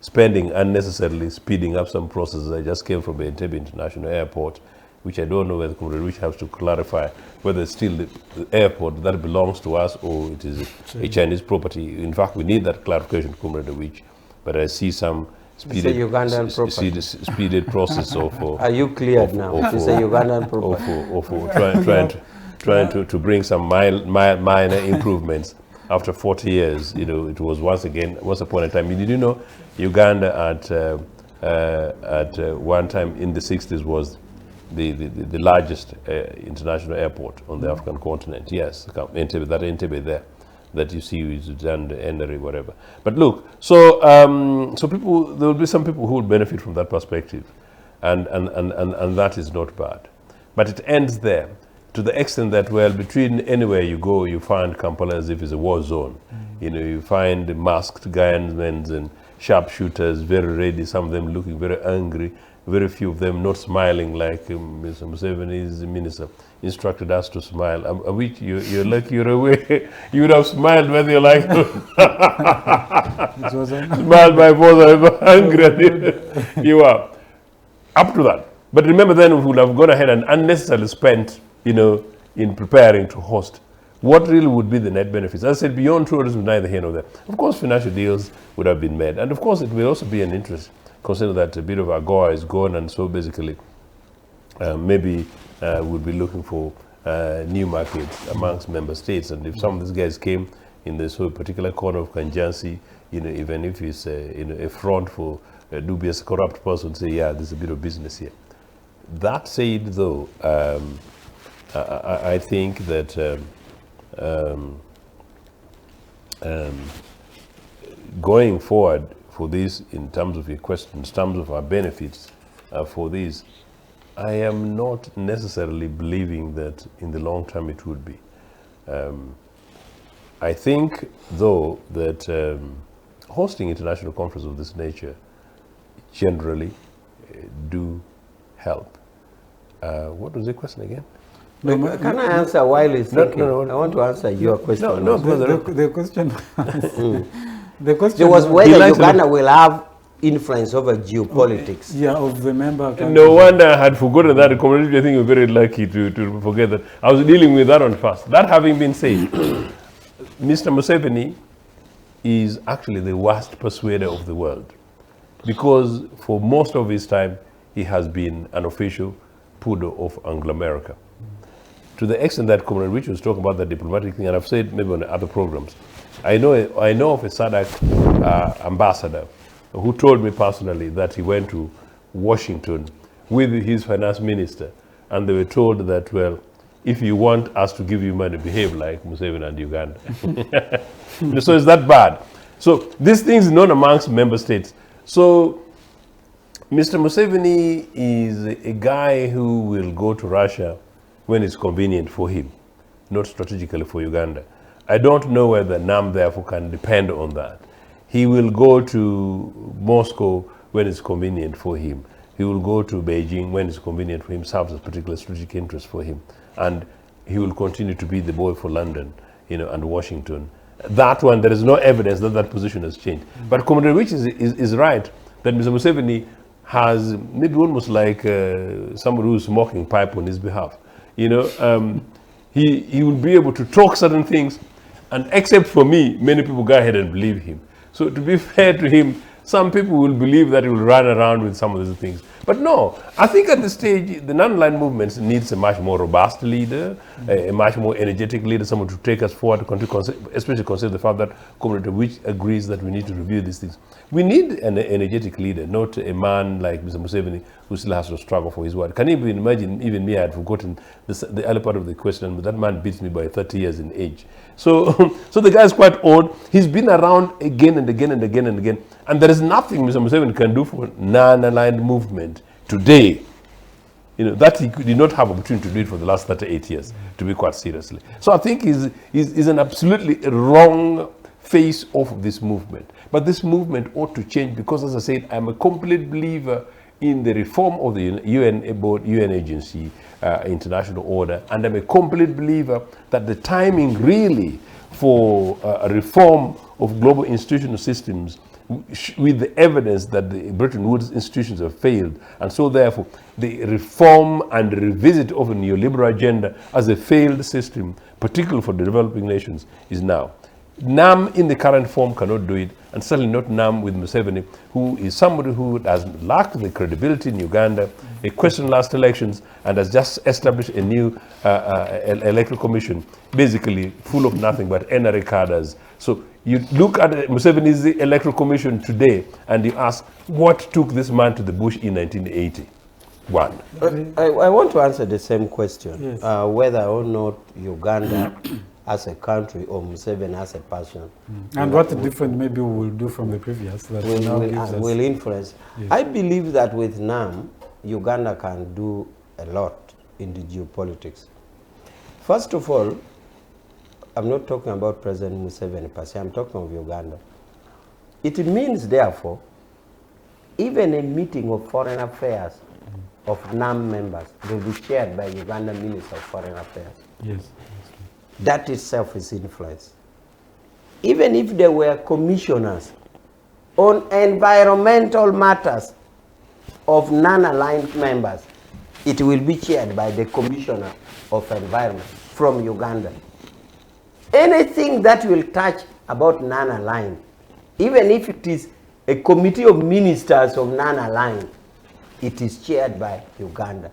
spending unnecessarily, speeding up some processes. I just came from the Entebbe International Airport, which I don't know whether Comrade Rich has to clarify whether it's still the airport that belongs to us or it is a Chinese property. In fact, we need that clarification, Comrade Rich. But I see some speeded, speeded process of... Are you cleared now? It's a Ugandan property. Trying to bring some minor improvements. After 40 years, it was once upon a time. Did you know Uganda at one time in the 60s was the largest international airport on the African continent? Yes, Entebbe there, that you see is Uganda, whatever. But look, so people, there will be some people who will benefit from that perspective, and that is not bad. But it ends there, to the extent that, well, between anywhere you go, you find Kampala as if it's a war zone. You find masked gunmen and sharpshooters, very ready, some of them looking very angry, very few of them not smiling like Mr. Museveni's minister instructed us to smile. Which you're like you're away. You would have smiled whether you like smiled by both angry you are. Up to that. But remember, then we would have gone ahead and unnecessarily spent, in preparing to host. What really would be the net benefits? As I said, beyond tourism, neither here nor there. Of course, financial deals would have been made. And of course, it will also be an interest, considering that a bit of AGOA is gone, and so basically, maybe we'll be looking for new markets amongst member states. And if some of these guys came in this whole particular corner of Kanjansi, even if it's a front for a dubious corrupt person, say, yeah, there's a bit of business here. That said, though, I think that going forward for this, in terms of your question, in terms of our benefits for this, I am not necessarily believing that in the long term it would be. I think, though, that hosting international conferences of this nature generally do help. What was the question again? Can I answer while he's thinking? No. I want to answer your question. No, brother. The question the question There was was- whether Uganda will have influence over geopolitics. yeah, of the member countries. No wonder I had forgotten that. Community, I think you're very lucky to forget that. I was dealing with that one first. That having been said, Mr. Museveni is actually the worst persuader of the world, because for most of his time, he has been an official poodle of Anglo-America. To the extent that Comrade Rich was talking about the diplomatic thing, and I've said maybe on other programs, I know of a SADC ambassador who told me personally that he went to Washington with his finance minister, and they were told that, well, if you want us to give you money, behave like Museveni and Uganda. So it's that bad. So these things are known amongst member states. So Mr. Museveni is a guy who will go to Russia when it's convenient for him, not strategically for Uganda. I don't know whether NAM therefore can depend on that. He will go to Moscow when it's convenient for him. He will go to Beijing when it's convenient for him, serves as particular strategic interest for him. And he will continue to be the boy for London, and Washington. That one, there is no evidence that that position has changed. But Comrade Rich is right that Mr. Museveni has maybe almost like somebody who's smoking pipe on his behalf. He will be able to talk certain things, and except for me, many people go ahead and believe him. So to be fair to him, some people will believe that he will run around with some of these things. But no, I think at this stage, the non-aligned movement needs a much more robust leader, a much more energetic leader, someone to take us forward, especially consider the fact that Community Which agrees that we need to review these things. We need an energetic leader, not a man like Mr. Museveni who still has to struggle for his word. Can you even imagine, even me, I had forgotten the early part of the question, but that man beats me by 30 years in age. So the guy is quite old. He's been around again and again and again and again. And there is nothing Mr. Museveni can do for non-aligned movement today, that he did not have opportunity to do it for the last 38 years, to be quite seriously. So I think is an absolutely wrong face of this movement. But this movement ought to change because, as I said, I'm a complete believer in the reform of the UN agency, international order, and I'm a complete believer that the timing really for a reform of global institutional systems with the evidence that the Bretton Woods institutions have failed, and so therefore the reform and revisit of a neoliberal agenda as a failed system, particularly for the developing nations, is now. NAM in the current form cannot do it, and certainly not NAM with Museveni, who is somebody who has lacked the credibility in Uganda, a question last elections, and has just established a new electoral commission, basically full of nothing but NRA cadres. So you look at Museveni's electoral commission today, and you ask, what took this man to the bush in 1981? I want to answer the same question, Yes. whether or not Uganda as a country or Museveni as a person And what different maybe we will do from the previous that now gives us. will influence. Yes. I believe that with NAM, Uganda can do a lot in the geopolitics. First of all, I'm not talking about President Museveni per se, I'm talking of Uganda. It means, therefore, even a meeting of foreign affairs of NAM members will be chaired by Uganda Minister of Foreign Affairs. Yes. That itself is influence. Even if there were commissioners on environmental matters of non-aligned members, it will be chaired by the Commissioner of Environment from Uganda. Anything that will touch about non-aligned, even if it is a committee of ministers of non-aligned, it is chaired by Uganda.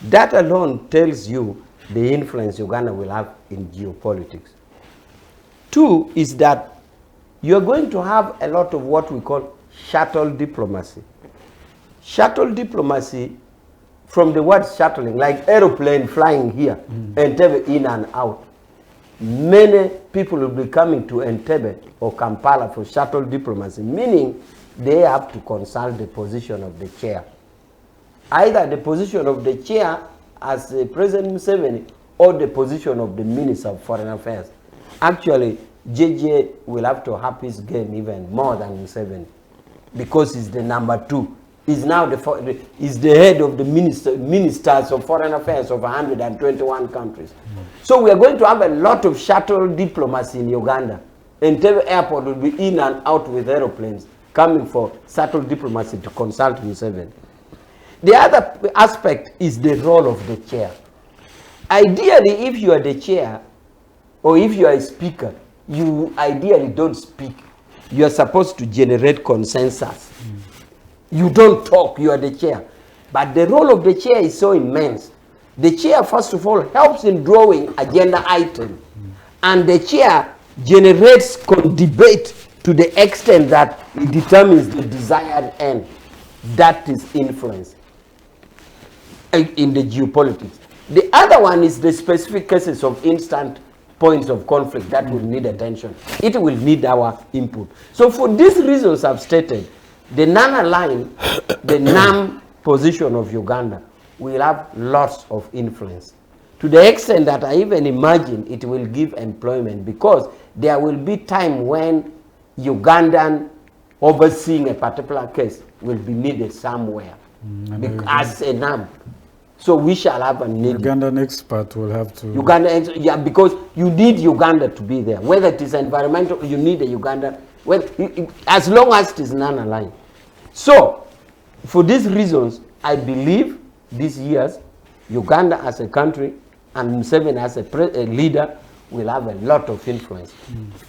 That alone tells you the influence Uganda will have in geopolitics. Two is that you're going to have a lot of what we call shuttle diplomacy. Shuttle diplomacy, from the word shuttling, like aeroplane flying here, Entebbe in and out. Many people will be coming to Entebbe or Kampala for shuttle diplomacy, meaning they have to consult the position of the chair. Either the position of the chair as President Museveni or the position of the Minister of Foreign Affairs. Actually, JJ will have to up his game even more than Museveni because he's the number 2 is now is the head of the ministers of foreign affairs of 121 countries. So we are going to have a lot of shuttle diplomacy in Uganda. Entebbe airport will be in and out with aeroplanes coming for shuttle diplomacy to consult Museveni. The other aspect is the role of the chair. Ideally, if you are the chair, or if you are a speaker, you ideally don't speak. You are supposed to generate consensus. You don't talk, you are the chair. But the role of the chair is so immense. The chair, first of all, helps in drawing agenda items. And the chair generates debate to the extent that it determines the desired end. That is influence in the geopolitics. The other one is the specific cases of instant points of conflict that will need attention. It will need our input. So for these reasons I've stated, the non-aligned, the NAM position of Uganda will have lots of influence. To the extent that I even imagine it will give employment, because there will be time when Ugandan overseeing a particular case will be needed somewhere as a NAM. So we shall have a need. Ugandan expert will have to. Yeah, because you need Uganda to be there. Whether it is environmental, you need a Uganda. Well, as long as it is non-aligned. So, for these reasons, I believe these years, Uganda as a country and Museveni as a leader will have a lot of influence.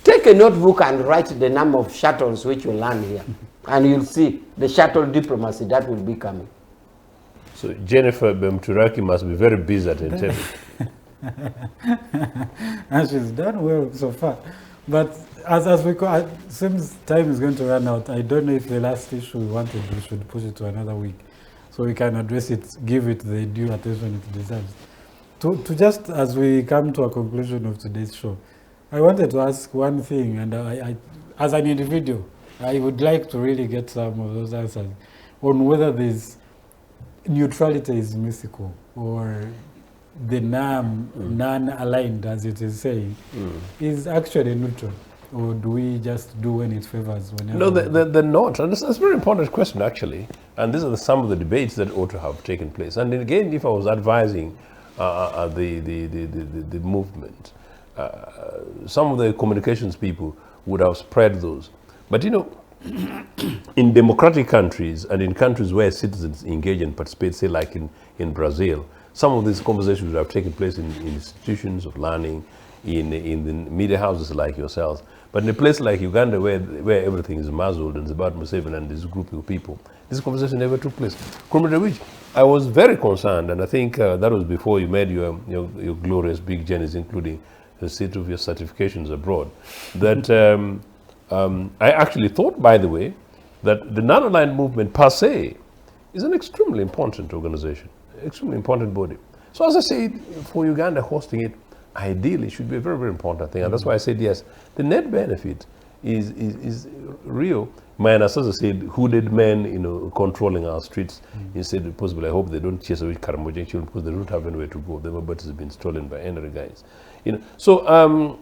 Take a notebook and write the number of shuttles which will land here. And you'll see the shuttle diplomacy that will be coming. So Jennifer Bemturaki must be very busy at Entebbe. And she's done well so far. But as we go, since time is going to run out, I don't know if the last issue we should push it to another week, so we can address it, give it the due attention it deserves. To just as we come to a conclusion of today's show, I wanted to ask one thing, and I as an individual, I would like to really get some of those answers on whether this neutrality is mythical, or the non-aligned, as it is saying, is actually neutral, or do we just do when it favors whenever? No, they're not. And that's a very important question, actually. And these are some of the debates that ought to have taken place. And again, if I was advising the movement, some of the communications people would have spread those. But you know, in democratic countries and in countries where citizens engage and participate, say like in Brazil, some of these conversations would have taken place in institutions of learning, in the media houses like yourselves. But in a place like Uganda, where everything is muzzled and it's about Museveni and this group of people, this conversation never took place. Comrade Awich, I was very concerned, and I think that was before you made your glorious big journeys, including the seat of your certifications abroad, that I actually thought, by the way, that the non-aligned movement per se is an extremely important organization, extremely important body. So as I said, for Uganda hosting it, ideally should be a very, very important thing. And that's why I said, yes, the net benefit is real. Minus, as I said, hooded men, you know, controlling our streets. Instead, possibly, I hope they don't chase away Karamoja children because they don't have anywhere to go. Their bodies have been stolen by any guys. You know, so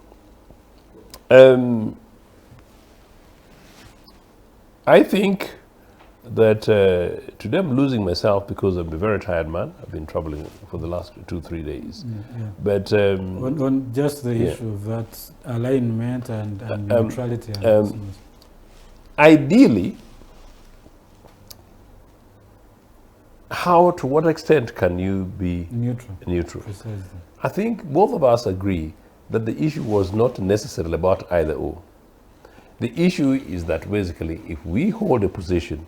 I think that today I'm losing myself because I'm a very tired man. I've been traveling for the last 2-3 days. But on just the issue of that alignment and neutrality. Ideally, to what extent can you be neutral? Precisely. I think both of us agree that the issue was not necessarily about either or. The issue is that basically, if we hold a position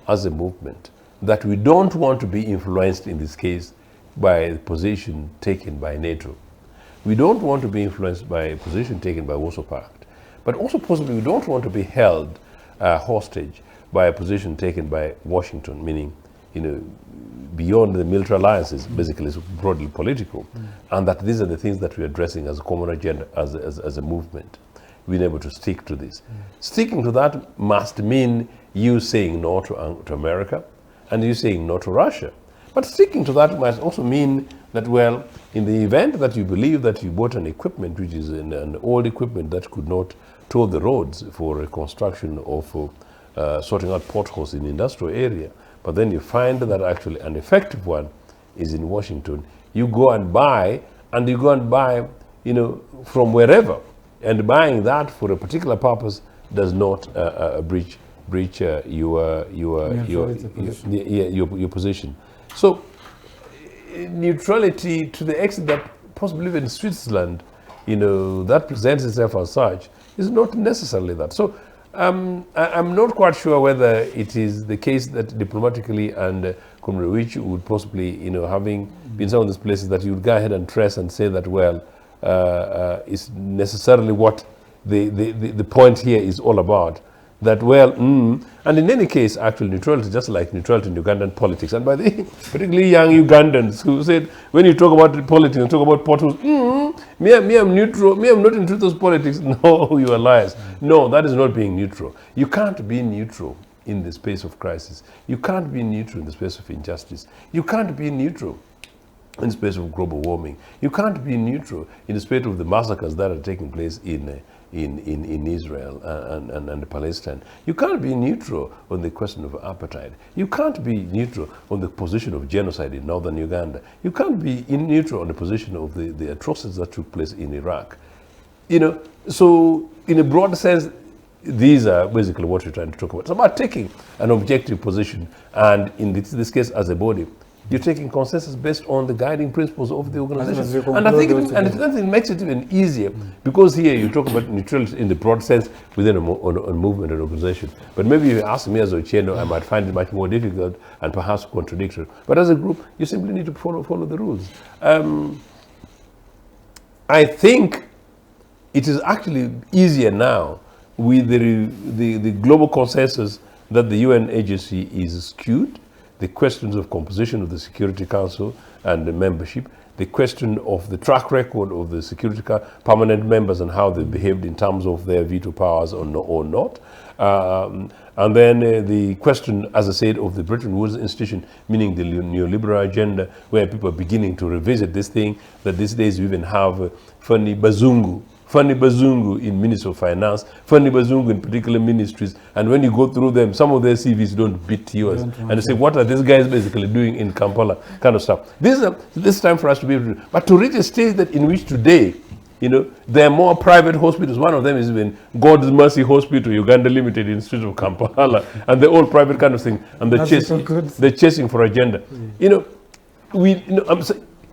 as a movement that we don't want to be influenced, in this case, by a position taken by NATO, we don't want to be influenced by a position taken by Warsaw Pact, but also possibly we don't want to be held hostage by a position taken by Washington, meaning, you know, beyond the military alliances, basically it's broadly political, and that these are the things that we're addressing as a common agenda, as a movement. Being able to stick to this. Sticking to that must mean you saying no to America and you saying no to Russia. But sticking to that must also mean that, well, in the event that you believe that you bought an equipment which is an old equipment that could not tow the roads for reconstruction or for sorting out potholes in the industrial area, But then you find that actually an effective one is in Washington. You go and buy, you know, from wherever. And buying that for a particular purpose does not breach your position. So neutrality, to the extent that possibly even Switzerland, you know, that presents itself as such, is not necessarily that. So I'm not quite sure whether it is the case that diplomatically and Awich would possibly, you know, having been some of these places, that you would go ahead and trace and say that, well, is necessarily what the point here is all about. That, well, and in any case, actually, neutrality, just like neutrality in Ugandan politics, and by the particularly young Ugandans who said, when you talk about politics and talk about potholes, me, I'm neutral, me, I'm not into those politics. No, you are liars. No, that is not being neutral. You can't be neutral in the space of crisis. You can't be neutral in the space of injustice. You can't be neutral in the space of global warming. You can't be neutral in the space of the massacres that are taking place in Israel and Palestine. You can't be neutral on the question of apartheid. You can't be neutral on the position of genocide in northern Uganda. You can't be neutral on the position of the atrocities that took place in Iraq. You know, so in a broad sense, these are basically what we're trying to talk about. It's about taking an objective position, and in this case, as a body, you're taking consensus based on the guiding principles of the organization. And I think it makes it even easier, because here you talk about neutrality in the broad sense within a movement and organization. But maybe if you ask me as Ochieno, I might find it much more difficult and perhaps contradictory. But as a group, you simply need to follow the rules. I think it is actually easier now with the global consensus that the UN agency is skewed. The questions of composition of the Security Council and the membership, the question of the track record of the Security permanent members and how they behaved in terms of their veto powers or not. And then the question, as I said, of the Bretton Woods institution, meaning the neoliberal agenda, where people are beginning to revisit this thing, that these days we even have Fanny Bazungu in Ministry of Finance, Fanny Bazungu in particular ministries, and when you go through them, some of their CVs don't beat yours. And they say, what are these guys basically doing in Kampala, kind of stuff. This time for us to be able to, but to reach a stage that in which today, you know, there are more private hospitals. One of them is even God's Mercy Hospital, Uganda Limited, in the streets of Kampala, and they're all private kind of thing, and they're chasing for agenda. You know,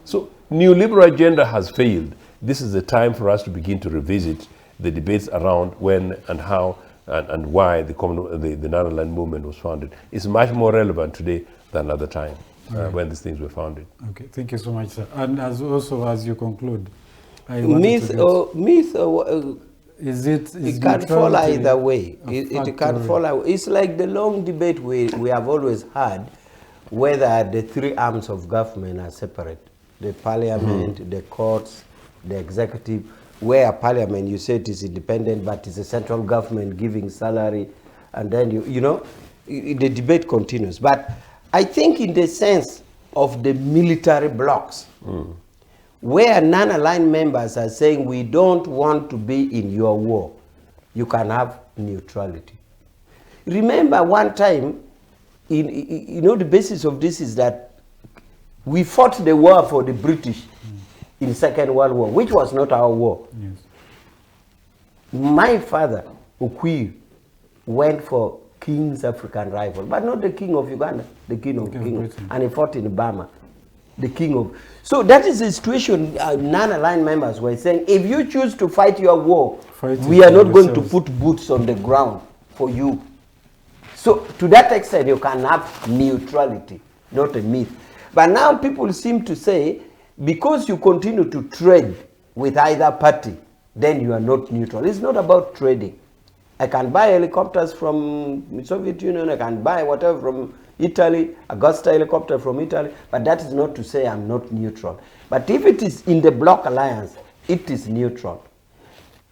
so neoliberal agenda has failed. This is the time for us to begin to revisit the debates around when and how and why the Nanaland movement was founded. It's much more relevant today than at the time when these things were founded. Okay, thank you so much, sir. And as you conclude, it can fall either way. It can fall either. It's like the long debate we have always had, whether the three arms of government are separate: the parliament, the courts, the executive. Where parliament, you say it is independent, but it's a central government giving salary, and then you know, the debate continues. But I think in the sense of the military blocs, where non-aligned members are saying we don't want to be in your war, you can have neutrality. Remember one time, you know, the basis of this is that we fought the war for the British in Second World War, which was not our war. Yes. My father, Ukwi, went for King's African Rifle, but not the King of Uganda, the King of and he fought in Burma. The king of... So that is the situation non-aligned members were saying, if you choose to fight your war, we are not going to put boots on the ground for you. So to that extent, you can have neutrality, not a myth. But now people seem to say, because you continue to trade with either party, then you are not neutral. It's not about trading. I can buy helicopters from the Soviet Union, I can buy whatever from Italy, Augusta helicopter from Italy, but that is not to say I'm not neutral. But if it is in the bloc alliance, it is neutral.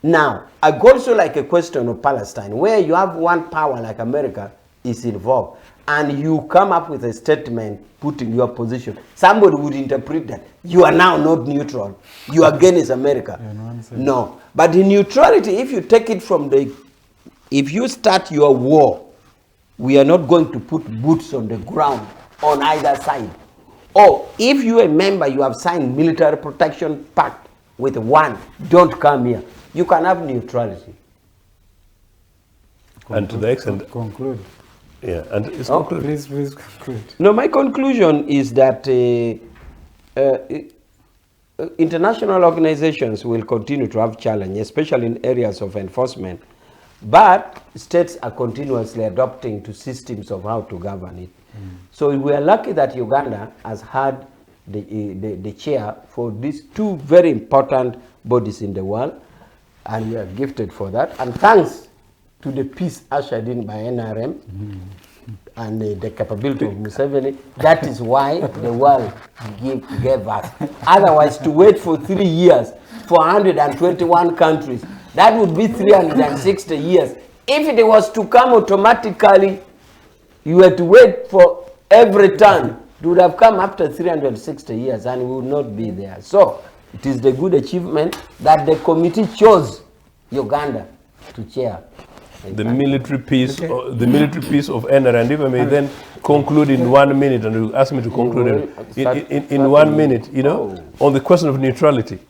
Now, I go also like a question of Palestine, where you have one power like America is involved, and you come up with a statement putting your position. Somebody would interpret that you are now not neutral. You are against America. No. But in neutrality, if you take it from the... If you start your war we are not going to put boots on the ground on either side. Or if you a member, you have signed military protection pact with one, don't come here. You can have neutrality. And to the extent... Conclude. Yeah, and it's Please conclude. No, my conclusion is that international organizations will continue to have challenge, especially in areas of enforcement, but states are continuously adopting to systems of how to govern it. So we are lucky that Uganda has had the chair for these two very important bodies in the world, and we are gifted for that. And thanks to the peace ushered in by NRM and the capability of Museveni, that is why the world gave us. Otherwise, to wait for 3 years for 121 countries, that would be 360 years. If it was to come automatically, you had to wait for every turn. It would have come after 360 years and we would not be there. So it is the good achievement that the committee chose Uganda to chair. The military piece, the military piece of NR, and if I may then conclude in 1 minute, and you ask me to conclude in 1 minute, you know, on the question of neutrality.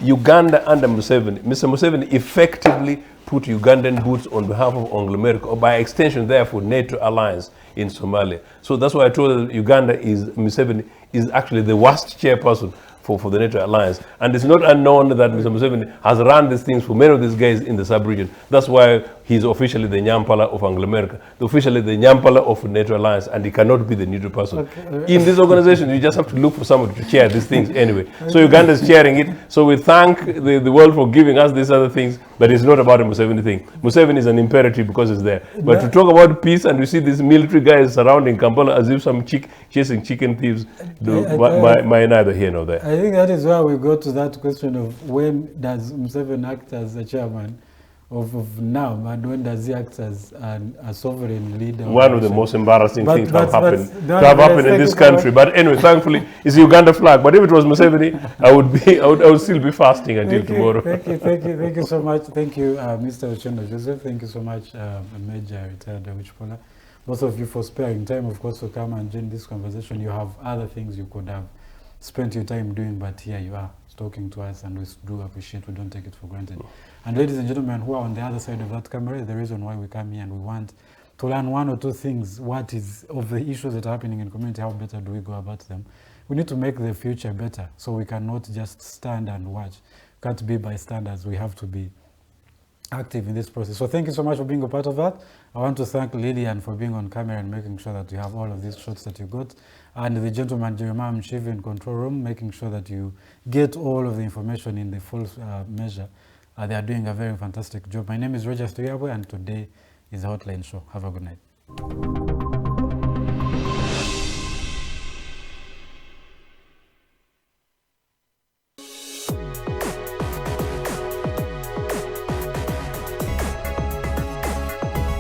Uganda under Museveni, Mr. Museveni effectively put Ugandan boots on behalf of Anglo-America, or by extension, therefore, NATO alliance in Somalia. So that's why I told you that Uganda is, Museveni is actually the worst chairperson for the NATO alliance. And it's not unknown that Mr. Museveni has run these things for many of these guys in the sub-region. That's why he's officially the Nyampala of Anglo-America, officially the Nyampala of NATO alliance, and he cannot be the neutral person. Okay. In this organization, you just have to look for somebody to chair these things anyway. So Uganda is chairing it. So we thank the world for giving us these other things, but it's not about a Museveni thing. Museveni is an imperative because it's there. But to talk about peace, and we see these military guys surrounding Kampala as if some chasing chicken thieves, my neither here nor there. I think that is why we go to that question of when does Museveni act as a chairman of NAM, and when does he act as a sovereign leader? One of the most embarrassing things to have happened in this country. But anyway, thankfully, it's the Uganda flag. But if it was Museveni, I would still be fasting until tomorrow. Thank you so much. Thank you, Mr. Ochieno Joseph. Thank you so much, Major retired Awich Pollar. Both of you for sparing time, of course, to come and join this conversation. You have other things you could have spent your time doing, but here you are talking to us, and we do appreciate, we don't take it for granted. And ladies and gentlemen who are on the other side of that camera, the reason why we come here, and we want to learn one or two things, what is of the issues that are happening in the community, how better do we go about them. We need to make the future better, so we cannot just stand and watch. We can't be bystanders, we have to be active in this process. So thank you so much for being a part of that. I want to thank Lillian for being on camera and making sure that you have all of these shots that you got. And the gentleman Jeremiah Mchivi in control room, making sure that you get all of the information in the full measure. They are doing a very fantastic job. My name is Roger Stoyabwe, and today is the Hotline Show. Have a good night.